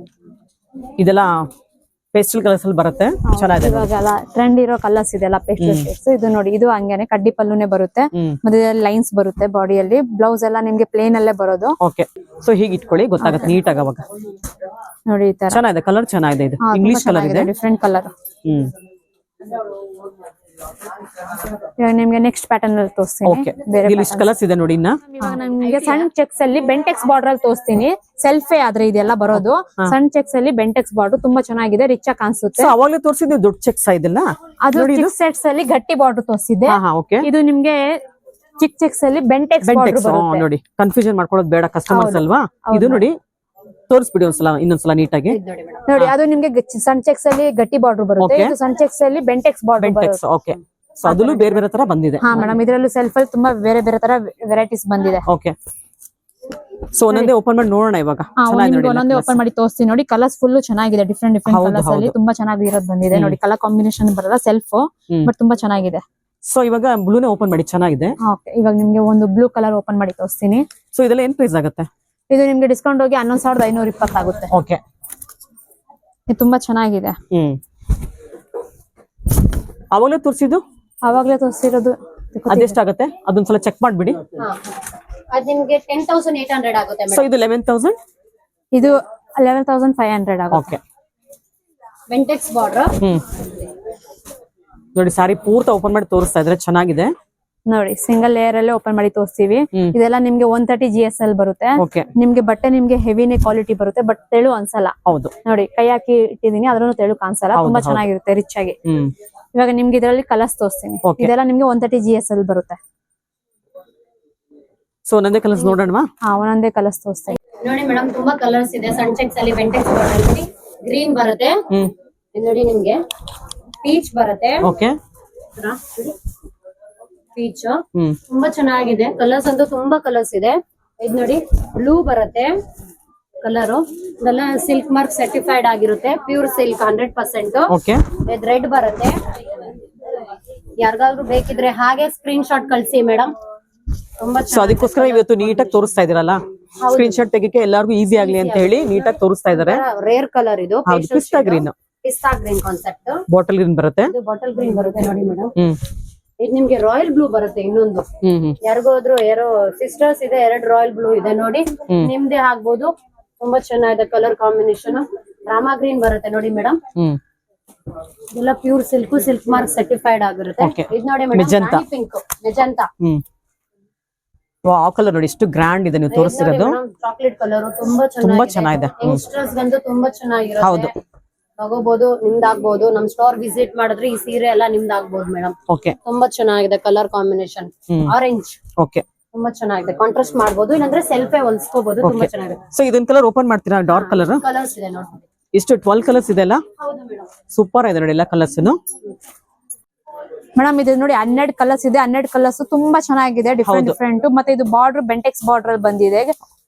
ಇದೆಲ್ಲ ಪೇಸ್ಟಲ್ ಕಲರ್ಸ್ ಅಲ್ಲಿ ಬರುತ್ತೆ, ಚೆನ್ನಾಗಿದೆ. ಇವಾಗೆಲ್ಲ ಟ್ರೆಂಡ್ ಇರೋ ಕಲರ್ಸ್ ಇದೆಲ್ಲ ಪೇಸ್ಟಲ್ ಶೇಡ್ಸ್. ಇದು ನೋಡಿ, ಇದು ಹಂಗೇನೆ ಕಡ್ಡಿ ಪಲ್ಲುನೇ ಬರುತ್ತೆ, ಮತ್ತೆ ಲೈನ್ಸ್ ಬರುತ್ತೆ ಬಾಡಿಯಲ್ಲಿ. ಬ್ಲೌಸ್ ಎಲ್ಲ ನಿಮ್ಗೆ ಪ್ಲೇನ್ ಅಲ್ಲೇ ಬರೋದು. ಓಕೆ, ಸೊ ಹೀಗೆ ಇಟ್ಕೊಳ್ಳಿ, ಗೊತ್ತಾಗುತ್ತೆ ನೀಟ್ ಆಗಿ ಅವಾಗ. ನೋಡಿ ಈ ತರ ಚೆನ್ನಾಗಿದೆ, ಕಲರ್ ಚೆನ್ನಾಗಿದೆ. ಇದು ಇಂಗ್ಲಿಷ್ ಕಲರ್ ಇದೆ, ಡಿಫ್ರೆಂಟ್ ಕಲರ್. ಇವಾಗ ನಿಮ್ಗೆ ನೆಕ್ಸ್ಟ್ ಪ್ಯಾಟರ್ನ್ ಅಲ್ಲಿ ತೋರಿಸ್ತೀನಿ. ಬೇರೆ ಕಲರ್ಸ್ ಇದೆ ನೋಡಿ. ಇವಾಗ ನಮ್ಗೆ ಸಣ್ಣ ಚೆಕ್ಸ್ ಅಲ್ಲಿ ಬೆಂಟೆಕ್ಸ್ ಬಾರ್ಡರ್ ಅಲ್ಲಿ ತೋರಿಸ್ತೀನಿ. ಸೆಲ್ಫೇ ಆದ್ರೆ ಇದೆಲ್ಲ ಬರೋದು. ಸಣ್ಣ ಚೆಕ್ಸ್ ಅಲ್ಲಿ ಬೆಂಟೆಕ್ಸ್ ಬಾರ್ಡರ್ ತುಂಬಾ ಚೆನ್ನಾಗಿದೆ, ರಿಚ್ ಆಗಿ ಕಾಣಿಸುತ್ತೆ. ಅವಾಗಲೇ ತೋರಿಸಿದ್ವಿ ದೊಡ್ಡ ಚೆಕ್ಸ್ ಇದೆಲ್ಲ. ಅದು ಚಿಕ್ ಸೆಟ್ಸ್ ಅಲ್ಲಿ ಗಟ್ಟಿ ಬಾರ್ಡರ್ ತೋರಿಸಿದೆ. ಇದು ನಿಮ್ಗೆ ಚಿಕ್ ಚೆಕ್ಸ್ ಅಲ್ಲಿ ಬೆಂಟೆಕ್ಸ್ ಬಾರ್ಡರ್ ನೋಡಿ. ಕನ್ಫ್ಯೂಷನ್ ಮಾಡ್ಕೊಳ್ಳೋದು ಬೇಡ ಕಸ್ಟಮರ್ಸ್ ಅಲ್ವಾ. ಇದು ನೋಡಿ ತೋರಿಸ್ಬಿಡಿ ಒಂದ್ಸಲ, ಇನ್ನೊಂದ್ಸಲ ನೀಟಾಗಿ ನೋಡಿ. ಅದು ನಿಮ್ಗೆ ಸಣ್ಣ ಚೆಕ್ಸ್ ಅಲ್ಲಿ ಗಟ್ಟಿ ಬಾರ್ಡರ್ ಬರುತ್ತೆ, ಇದು ಸಣ್ಣ ಚೆಕ್ಸ್ ಅಲ್ಲಿ ಬೆಂಟೆಕ್ಸ್ ಬಾರ್ಡರ್ ಬರುತ್ತೆ. ಓಕೆ, ಸೊ ಅದಲ್ಲೂ ಬೇರೆ ಬೇರೆ ತರ ಬಂದಿದೆ. ಹಾ ಮೇಡಮ್, ಇದರಲ್ಲೂ ಸೆಲ್ಫ್ ಅಲ್ಲಿ ತುಂಬಾ ಬೇರೆ ಬೇರೆ ತರ ವೆರೈಟೀಸ್ ಬಂದಿದೆ. ಓಕೆ, ಸೊ ಒಂದೊಂದೇ ಓಪನ್ ಮಾಡಿ ನೋಡೋಣ ಇವಾಗ. ಒಂದೊಂದೇ ಓಪನ್ ಮಾಡಿ ತೋರಿಸ್ತೀನಿ ನೋಡಿ. ಕಲರ್ಸ್ ಫುಲ್ ಚೆನ್ನಾಗಿದೆ, ಡಿಫ್ರೆಂಟ್ ಡಿಫ್ರೆಂಟ್ ಕಲರ್ಸ್ ಅಲ್ಲಿ ತುಂಬಾ ಚೆನ್ನಾಗಿರೋದು ಬಂದಿದೆ ನೋಡಿ. ಕಲರ್ ಕಾಂಬಿನೇಷನ್ ಬರಲ್ಲ, ಸೆಲ್ಫ್ ಬಟ್ ತುಂಬಾ ಚೆನ್ನಾಗಿದೆ. ಸೊ ಇವಾಗ ಬ್ಲೂನೇ ಓಪನ್ ಮಾಡಿ, ಚೆನ್ನಾಗಿದೆ. ಓಕೆ, ಇವಾಗ ನಿಮ್ಗೆ ಒಂದು ಬ್ಲೂ ಕಲರ್ ಓಪನ್ ಮಾಡಿ ತೋರಿಸ್ತೀನಿ. ಸೊ ಇದೆಲ್ಲ ಏನ್ ಪ್ರೈಸ್ ಆಗುತ್ತೆ? ಇದು ನಿಮ್ಗೆ ಡಿಸ್ಕೌಂಟ್ ಹೋಗಿ 11,520 ಆಗುತ್ತೆ. ಓಕೆ, ಇದು ತುಂಬಾ ಚೆನ್ನಾಗಿದೆ. ಅವಾಗಲೇ ತೋರಿಸಿದ್ದು? ಅವಾಗ್ಲೇ ತೋರಿಸಿರೋದು. ಅದೆಷ್ಟಾಗುತ್ತೆ ಅದೊಂದ್ಸಲ ಚೆಕ್ ಮಾಡ್ಬಿಡಿ. ಅದು ನಿಮ್ಗೆ 10,800 ಆಗುತ್ತೆ ಸೊ ಇದು 11,000. ಇದು 11,500 ಆಗುತ್ತೆ. ಓಕೆ, ಬೆಂಟೆಕ್ಸ್ ಬಾರ್ಡರ್ ನೋಡಿ. ಸಾರಿ ಪೂರ್ತಿ ಓಪನ್ ಮಾಡಿ ತೋರಿಸ್ತಾ ಇದ್ರೆ ಚೆನ್ನಾಗಿದೆ ನೋಡಿ. ಸಿಂಗಲ್ ಲೇಯರ್ ಅಲ್ಲೇ ಓಪನ್ ಮಾಡಿ ತೋರಿಸ್ತೀವಿ. ಇದೆಲ್ಲ ನಿಮ್ಗೆ 130 GSM ಬರುತ್ತೆ. ನಿಮ್ಗೆ ಬಟ್ಟೆ ನಿಮ್ಗೆ ಹೆವಿನೇ ಕ್ವಾಲಿಟಿ ಬರುತ್ತೆ, ಬಟ್ ತೆಳು ಅನ್ಸಲ್ಲ. ಹೌದು ನೋಡಿ, ಕೈ ಹಾಕಿ ಇಟ್ಟಿದೀನಿ, ಅದ್ರೂ ತೆಳು ಕಾಣಿಸಲ್ಲ, ತುಂಬಾ ಚೆನ್ನಾಗಿರುತ್ತೆ, ರಿಚ್ ಆಗಿ. ಇವಾಗ ನಿಮ್ಗೆ ಇದರಲ್ಲಿ ಕಲರ್ಸ್ ತೋರಿಸ್ತೀನಿ. ಇದೆಲ್ಲ ನಿಮ್ಗೆ 130 GSM ಬರುತ್ತೆ. ಸೊ ಒಂದೊಂದೇ ಕಲರ್ಸ್ ನೋಡೋಣ. ಒಂದೊಂದೇ ಕಲರ್ಸ್ ತೋರಿಸ್ತೀನಿ ನೋಡಿ ಮೇಡಮ್. ತುಂಬಾ ಕಲರ್ಸ್ ಇದೆ. ಸನ್ ಚೆಕ್ಸ್ ಅಲ್ಲಿ ಬೆಂಟೆಕ್ಸ್ ಬಾರ್ಡರ್ ನೋಡಿ, ಗ್ರೀನ್ ಬರುತ್ತೆ. ನೋಡಿ ನಿಮ್ಗೆ ಪೀಚ್ ಬರುತ್ತೆ. ಓಕೆ, ಪೀಚ್ ತುಂಬಾ ಚೆನ್ನಾಗಿದೆ. ಕಲರ್ಸ್ ಅಂತೂ ತುಂಬಾ ಕಲರ್ಸ್ ಇದೆ. ಇದು ನೋಡಿ ಬ್ಲೂ ಬರುತ್ತೆ ಕಲರ್. ಇದೆಲ್ಲ ಸಿಲ್ಕ್ ಮಾರ್ಕ್ ಸರ್ಟಿಫೈಡ್ ಆಗಿರುತ್ತೆ, ಪ್ಯೂರ್ ಸಿಲ್ಕ್ 100%. ಇದು ರೆಡ್ ಬರುತ್ತೆ. ಯಾರಿಗಾದ್ರೂ ಬೇಕಿದ್ರೆ ಹಾಗೆ ಸ್ಕ್ರೀನ್ ಶಾಟ್ ಕಳ್ಸಿ ಮೇಡಮ್. ತುಂಬಾ ಅದಕ್ಕೋಸ್ಕರ ಇವತ್ತು ನೀಟಾಗಿ ತೋರಿಸ್ತಾ ಇದೀರಲ್ಲ, ಸ್ಕ್ರೀನ್ ಶಾಟ್ ತೆಗಿಕೆ ಎಲ್ಲರಿಗೂ ಈಸಿ ಆಗ್ಲಿ ಅಂತ ಹೇಳಿ ನೀಟಾಗಿ ತೋರಿಸ್ತಾ ಇದಾರೆ. ರೇರ್ ಕಲರ್ ಇದು, ಪಿಸ್ತಾ ಗ್ರೀನ್. ಪಿಸ್ತಾ ಗ್ರೀನ್ ಕಾನ್ಸೆಪ್ಟ್. ಬಾಟಲ್ ಗ್ರೀನ್ ಬರುತ್ತೆ. ಇದು ಬಾಟಲ್ ಗ್ರೀನ್ ಬರುತ್ತೆ ನೋಡಿ ಮೇಡಮ್. ಇದು ನಿಮ್ಗೆ ರಾಯಲ್ ಬ್ಲೂ ಬರುತ್ತೆ. ಇನ್ನೊಂದು ಯಾರಿಗೋದ್ರು ಯಾರೋ ಸಿಸ್ಟರ್ಸ್ ಇದೆ, 2 ರಾಯಲ್ ಬ್ಲೂ ಇದೆ ನೋಡಿ, ನಿಮ್ದೇ ಆಗ್ಬೋದು. ತುಂಬಾ ಚೆನ್ನಾಗಿದೆ ಕಲರ್ ಕಾಂಬಿನೇಷನ್. ರಾಮಾ ಗ್ರೀನ್ ಬರುತ್ತೆ ನೋಡಿ ಮೇಡಮ್. ಇದೆಲ್ಲ pure silk, silk mark certified ಆಗಿರುತ್ತೆ. ಇದು ನೋಡಿ ಮೇಡಮ್, ಪಿಂಕ್ ಮೆಜೆಂಟಾ. ಆ ಕಲರ್ ನೋಡಿ ಎಷ್ಟು ಗ್ರ್ಯಾಂಡ್ ಇದೆ ನೀವು ತೋರಿಸ್ತಿರೋದು. ಚಾಕ್ಲೇಟ್ ಕಲರ್ ತುಂಬಾ ಚೆನ್ನಾಗಿದೆ. ಯಂಗ್ಸ್ಟರ್ಸ್ ಗಂತೂ ತುಂಬಾ ಚೆನ್ನಾಗಿರುತ್ತೆ, ತಗೋಬಹುದು, ನಿಮ್ದಾಗ್ಬಹುದು. ನಮ್ ಸ್ಟೋರ್ ವಿಸಿಟ್ ಮಾಡಿದ್ರೆ ಈ ಸೀರೆ ಎಲ್ಲ ನಿಮ್ದಾಗ್ಬಹುದು ಮೇಡಮ್. ತುಂಬಾ ಚೆನ್ನಾಗಿದೆ ಕಲರ್ ಕಾಂಬಿನೇಷನ್. ಆರೆಂಜ್ ತುಂಬಾ ಚೆನ್ನಾಗಿದೆ, ಕಾಂಟ್ರಾಸ್ಟ್ ಮಾಡಬಹುದು, ಇಲ್ಲಾಂದ್ರೆ ಸೆಲ್ಫೇ ಹೊಲ್ಸ್ಕೋಬಹುದು. ತುಂಬಾ ಚೆನ್ನಾಗಿದೆ. ಸೊ ಇದನ್ ಕಲರ್ ಓಪನ್ ಮಾಡ್ತೀರಾ? ಡಾರ್ಕ್ ಕಲರ್ ಕಲರ್ಸ್ ಇದೆ ನೋಡಿ. ಇಷ್ಟು 12 ಕಲರ್ಸ್ ಇದೆ ಅಲ್ಲ? ಸೂಪರ್ ಇದೆ ನೋಡಿ ಎಲ್ಲ ಕಲರ್ಸ್. ಮೇಡಮ್ ಇದು ನೋಡಿ 12 ಕಲರ್ಸ್ ಇದೆ. 12 ಕಲರ್ಸ್ ತುಂಬಾ ಚೆನ್ನಾಗಿದೆ, ಡಿಫ್ರೆಂಟ್ ಡಿಫ್ರೆಂಟ್. ಮತ್ತೆ ಇದು ಬಾರ್ಡರ್ ಬೆಂಟೆಕ್ಸ್ ಬಾರ್ಡರ್ ಅಲ್ಲಿ ಬಂದಿದೆ.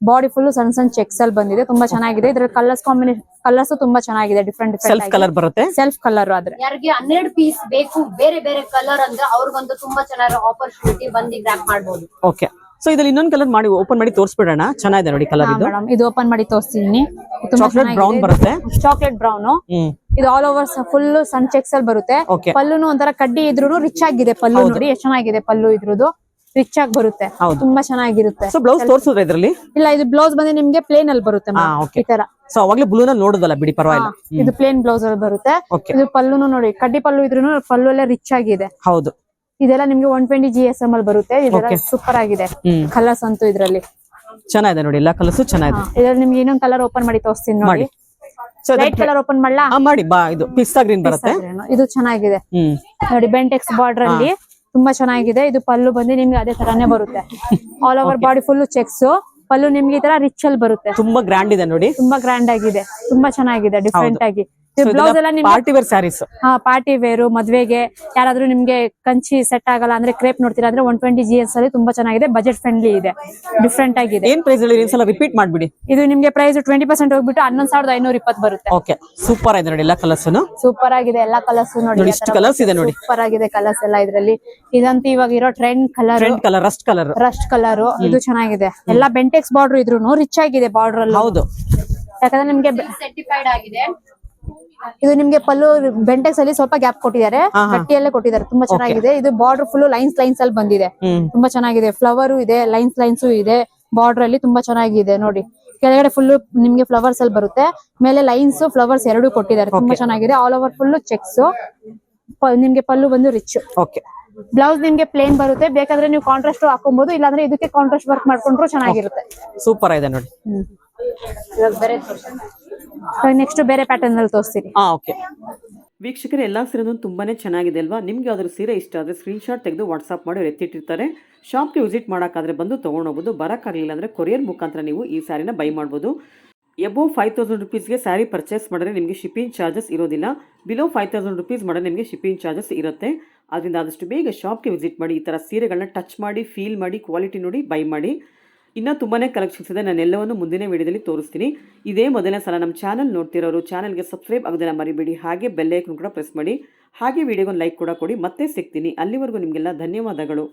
ಬಾಡಿ ಫುಲ್ ಸಣ್ಣ ಸಣ್ಣ ಚೆಕ್ಸ್ ಅಲ್ಲಿ ಬಂದಿದೆ, ತುಂಬಾ ಚೆನ್ನಾಗಿದೆ. ಇದ್ರ ಕಲರ್ಸ್ ತುಂಬಾ ಚೆನ್ನಾಗಿದೆ, ಡಿಫ್ರೆಂಟ್ ಸೆಲ್ಫ್ ಕಲರ್ ಬರುತ್ತೆ. ಸೆಲ್ಫ್ ಕಲರ್ ಆದ್ರೆ ಯಾರಿಗೆ 12 ಪೀಸ್ ಬೇಕು ಬೇರೆ ಬೇರೆ ಕಲರ್ ಅಂದ್ರೆ ಅವ್ರಿಗೊಂದು ತುಂಬಾ ಚೆನ್ನಾಗಿ ಆಪರ್ಚುನಿಟಿ ಬಂದು ಗ್ರಾಪ್ ಮಾಡಬಹುದು. ಓಕೆ, ಸೊ ಇದ್ರಲ್ಲಿ ಇನ್ನೊಂದು ಕಲರ್ ಮಾಡಿ ಓಪನ್ ಮಾಡಿ ತೋರಿಸ್ಬಿಡೋಣ. ಚೆನ್ನಾಗಿದೆ ನೋಡಿ ಕಲರ್ ಇದು. ಮೇಡಮ್ ಇದು ಓಪನ್ ಮಾಡಿ ತೋರಿಸ್ತೀನಿ. ಚಾಕ್ಲೇಟ್ ಬ್ರೌನ್ ಬರುತ್ತೆ. ಚಾಕ್ಲೇಟ್ ಬ್ರೌನ್ ಇದು ಆಲ್ ಓವರ್ ಫುಲ್ ಸನ್ ಚೆಕ್ಸ್ ಅಲ್ಲಿ ಬರುತ್ತೆ. Okay. ಪಲ್ಲುನು ಒಂಥರ ಕಡ್ಡಿ ಇದ್ರೂ ರಿಚ್ ಆಗಿದೆ. ಪಲ್ಲು ನೋಡಿ ಎಷ್ಟು ಚೆನ್ನಾಗಿದೆ, ಪಲ್ಲು ಇದ್ರದ್ದು ರಿಚ್ ಆಗಿ ಬರುತ್ತೆ, ತುಂಬಾ ಚೆನ್ನಾಗಿರುತ್ತೆ. ಸೊ ಬ್ಲೌಸ್ ತೋರಿಸಿದ್ರೆ ಇದ್ರಲ್ಲಿ ಇಲ್ಲ, ಇದು ಬ್ಲೌಸ್ ಬಂದು ನಿಮ್ಗೆ ಪ್ಲೇನ್ ಅಲ್ಲಿ ಬರುತ್ತೆ ಈ ತರ. ಸೊ ಅವಾಗ್ಲೇ ಬ್ಲೂ ನಲ್ಲಿ ನೋಡುದಲ್ಲ ಬಿಡಿ, ಪರವಾಗಿಲ್ಲ. ಇದು ಪ್ಲೇನ್ ಬ್ಲೌಸ್ ಅಲ್ಲಿ ಬರುತ್ತೆ. ಇದು ಪಲ್ಲುನು ನೋಡಿ ಕಡ್ಡಿ ಪಲ್ಲು ಇದ್ರೂ ಪಲ್ಲು ಎಲ್ಲ ರಿಚ್ ಆಗಿದೆ. ಹೌದು, ಇದೆಲ್ಲ ನಿಮ್ಗೆ 120 GSM ಅಲ್ಲಿ ಬರುತ್ತೆ. ಇದೆಲ್ಲ ಸೂಪರ್ ಆಗಿದೆ ಕಲರ್ಸ್ ಅಂತೂ ಇದ್ರಲ್ಲಿ ಚೆನ್ನಾಗಿದೆ ನೋಡಿ, ಎಲ್ಲ ಕಲರ್ಸ್ ಚೆನ್ನಾಗಿದೆ. ಇದ್ರಲ್ಲಿ ನಿಮ್ಗೆ ಇನ್ನೊಂದ್ ಕಲರ್ ಓಪನ್ ಮಾಡಿ ತೋರಿಸ್ತೀನಿ ನೋಡಿ. ಸೊ ಲೈಟ್ ಕಲರ್ ಓಪನ್ ಮಾಡ್ಲಾ? ಮಾಡಿ ಬಾ. ಇದು ಪಿಸ್ತಾ ಗ್ರೀನ್ ಬರುತ್ತೆ. ಇದು ಚೆನ್ನಾಗಿದೆ ನೋಡಿ, ಬೆಂಟೆಕ್ಸ್ ಬಾರ್ಡರ್ ಅಲ್ಲಿ ತುಂಬಾ ಚೆನ್ನಾಗಿದೆ. ಇದು ಪಲ್ಲು ಬಂದು ನಿಮ್ಗೆ ಅದೇ ತರಾನೇ ಬರುತ್ತೆ. All over body full checks. Pallu ನಿಮ್ಗೆ ಈ ತರ ರಿಚ್ ಅಲ್ಲಿ ಬರುತ್ತೆ. ತುಂಬಾ ಗ್ರ್ಯಾಂಡ್ ಇದೆ ನೋಡಿ, ತುಂಬಾ ಗ್ರ್ಯಾಂಡ್ ಆಗಿದೆ, ತುಂಬಾ ಚೆನ್ನಾಗಿದೆ, ಡಿಫ್ರೆಂಟ್ ಆಗಿ. ಬ್ಲೌಸ್ ಎಲ್ಲ ನಿಮ್ಗೆ party wear saris. Party wear, ಮದ್ವೆಗೆ ಯಾರಾದ್ರೂ ನಿಮ್ಗೆ ಕಂಚಿ ಸೆಟ್ ಆಗಲ್ಲ ಅಂದ್ರೆ ಕ್ರೇಪ್ ನೋಡ್ತೀರಾ ಅಂದ್ರೆ 120 GS ಅಲ್ಲಿ ತುಂಬಾ ಚೆನ್ನಾಗಿದೆ. ಬಜೆಟ್ ಫ್ರೆಂಡ್ಲಿ ಇದೆ, ಡಿಫ್ರೆಂಟ್ ಆಗಿದೆ. ಏನ್ ಪ್ರೈಸ್ ಹೇಳಿ ಸಲ ರಿಪೀಟ್ ಮಾಡ್ಬಿಡಿ. ಇದು ನಿಮ್ಗೆ ಪ್ರೈಸ್ 20% ಹೋಗ್ಬಿಟ್ಟು 11,520 ಬರುತ್ತೆ. ಓಕೆ, ಸೂಪರ್ ಆಗಿದೆ ನೋಡಿ ಎಲ್ಲ ಕಲರ್ಸ್. ಸೂಪರ್ ಆಗಿದೆ ಎಲ್ಲಾ ಕಲರ್ಸ್ ನೋಡಿ, ಇಷ್ಟು ಕಲರ್ಸ್ ಇದೆ ನೋಡಿ, ಸೂಪರ್ ಆಗಿದೆ ಕಲರ್ಸ್ ಎಲ್ಲ ಇದ್ರಲ್ಲಿ. ಇದಂತೂ ಇವಾಗ ಇರೋ trend colour, Rust colour. Rust colour ಇದು ಚೆನ್ನಾಗಿದೆ. ಎಲ್ಲಾ ಬೆಂಟೆಕ್ಸ್ ಬಾರ್ಡರ್ ಇದ್ರೂ ರಿಚ್ ಆಗಿದೆ ಬಾರ್ಡರ್ ಅಲ್ಲಿ. ಹೌದು, ಯಾಕಂದ್ರೆ ನಿಮ್ಗೆ ಸರ್ಟಿಫೈಡ್ ಆಗಿದೆ. ಇದು ನಿಮ್ಗೆ ಪಲ್ಲು ಬೆಂಟೆಕ್ಸ್ ಅಲ್ಲಿ ಸ್ವಲ್ಪ ಗ್ಯಾಪ್ ಕೊಟ್ಟಿದ್ದಾರೆ, ಗಟ್ಟಿಯಲ್ಲೇ ಕೊಟ್ಟಿದ್ದಾರೆ, ತುಂಬಾ ಚೆನ್ನಾಗಿದೆ. ಇದು ಬಾರ್ಡರ್ ಫುಲ್ ಲೈನ್ಸ್ ಅಲ್ಲಿ ಬಂದಿದೆ, ತುಂಬಾ ಚೆನ್ನಾಗಿದೆ. ಫ್ಲವರ್ ಇದೆ, ಲೈನ್ಸ್ ಇದೆ ಬಾರ್ಡರ್ ಅಲ್ಲಿ, ತುಂಬಾ ಚೆನ್ನಾಗಿದೆ ನೋಡಿ. ಕೆಳಗಡೆ ಫುಲ್ ನಿಮ್ಗೆ ಫ್ಲವರ್ಸ್ ಅಲ್ಲಿ ಬರುತ್ತೆ, ಮೇಲೆ ಲೈನ್ಸ್ ಫ್ಲವರ್ಸ್ ಎರಡು ಕೊಟ್ಟಿದ್ದಾರೆ, ತುಂಬಾ ಚೆನ್ನಾಗಿದೆ. All over full cheques. ನಿಮ್ಗೆ ಪಲ್ಲು ಬಂದು ರಿಚ್. ಓಕೆ, ಬ್ಲೌಸ್ ನಿಮ್ಗೆ ಪ್ಲೇನ್ ಬರುತ್ತೆ, ಬೇಕಾದ್ರೆ ನೀವು ಕಾಂಟ್ರಾಸ್ಟ್ ಹಾಕೊಬಹುದು, ಇಲ್ಲಾಂದ್ರೆ ಇದಕ್ಕೆ ಕಾಂಟ್ರಾಸ್ಟ್ ವರ್ಕ್ ಮಾಡ್ಕೊಂಡ್ರು ಚೆನ್ನಾಗಿರುತ್ತೆ. ಸೂಪರ್ ಆಗಿದೆ ನೋಡಿ. ನೆಕ್ಸ್ಟ್ ಬೇರೆ ಪ್ಯಾಟರ್ನ್ ಅಲ್ಲಿ ತೋರಿಸ್ತೀನಿ. ಓಕೆ ವೀಕ್ಷಕರೇ, ಎಲ್ಲ ಸೀರೆನೂ ತುಂಬಾನೇ ಚೆನ್ನಾಗಿದೆ ಅಲ್ವಾ? ನಿಮ್ಗೆ ಯಾವ್ದಾದ್ರು ಸೀರೆ ಇಷ್ಟ ಆದರೆ ಸ್ಕ್ರೀನ್ಶಾಟ್ ತೆಗೆದು ವಾಟ್ಸ್ಆಪ್ ಮಾಡಿ ಎತ್ತಿಟ್ಟಿರ್ತಾರೆ. ಶಾಪ್ಗೆ ವಿಸಿಟ್ ಮಾಡೋಕ್ಕಾದ್ರೆ ಬಂದು ತೊಗೊಂಡೋಗ್ಬೋದು. ಬರೋಕ್ಕಾಗಲಿಲ್ಲ ಅಂದರೆ ಕೊರಿಯರ್ ಮುಖಾಂತರ ನೀವು ಈ ಸ್ಯಾರಿನ ಬೈ ಮಾಡ್ಬೋದು. ಎಬೋ 5,000 ರುಪೀಸ್ಗೆ ಸ್ಯಾರಿ ಪರ್ಚೇಸ್ ಮಾಡಿದ್ರೆ ನಿಮಗೆ ಶಿಪ್ಪಿಂಗ್ ಚಾರ್ಜಸ್ ಇರೋದಿಲ್ಲ. ಬಿಲೋ 5,000 ರುಪೀಸ್ ಮಾಡಿದ್ರೆ ನಿಮಗೆ ಶಿಪ್ಪಿಂಗ್ ಚಾರ್ಜಸ್ ಇರುತ್ತೆ. ಅದರಿಂದ ಆದಷ್ಟು ಬೇಗ ಶಾಪ್ಗೆ ವಿಸಿಟ್ ಮಾಡಿ, ಈ ಥರ ಸೀರೆಗಳನ್ನ ಟಚ್ ಮಾಡಿ, ಫೀಲ್ ಮಾಡಿ, ಕ್ವಾಲಿಟಿ ನೋಡಿ ಬೈ ಮಾಡಿ. ಇನ್ನೂ ತುಂಬಾ ಕಲೆಕ್ಷನ್ಸ್ ಇದೆ, ನಾನು ಎಲ್ಲವನ್ನು ಮುಂದಿನ ವಿಡಿಯೋದಲ್ಲಿ ತೋರಿಸ್ತೀನಿ. ಇದೇ ಮೊದಲನೇ ಸಲ ನಮ್ಮ ಚಾನಲ್ ನೋಡ್ತಿರೋರು ಚಾನಲ್ಗೆ ಸಬ್ಸ್ಕ್ರೈಬ್ ಆಗೋದನ್ನ ಮರಿಬೇಡಿ. ಹಾಗೆ ಬೆಲ್ ಐಕಾನ್ ಕೂಡ ಪ್ರೆಸ್ ಮಾಡಿ. ಹಾಗೆ ವಿಡಿಯೋಗೊಂದು ಲೈಕ್ ಕೂಡ ಕೊಡಿ. ಮತ್ತೆ ಸಿಗ್ತೀನಿ. ಅಲ್ಲಿವರೆಗೂ ನಿಮಗೆಲ್ಲ ಧನ್ಯವಾದಗಳು.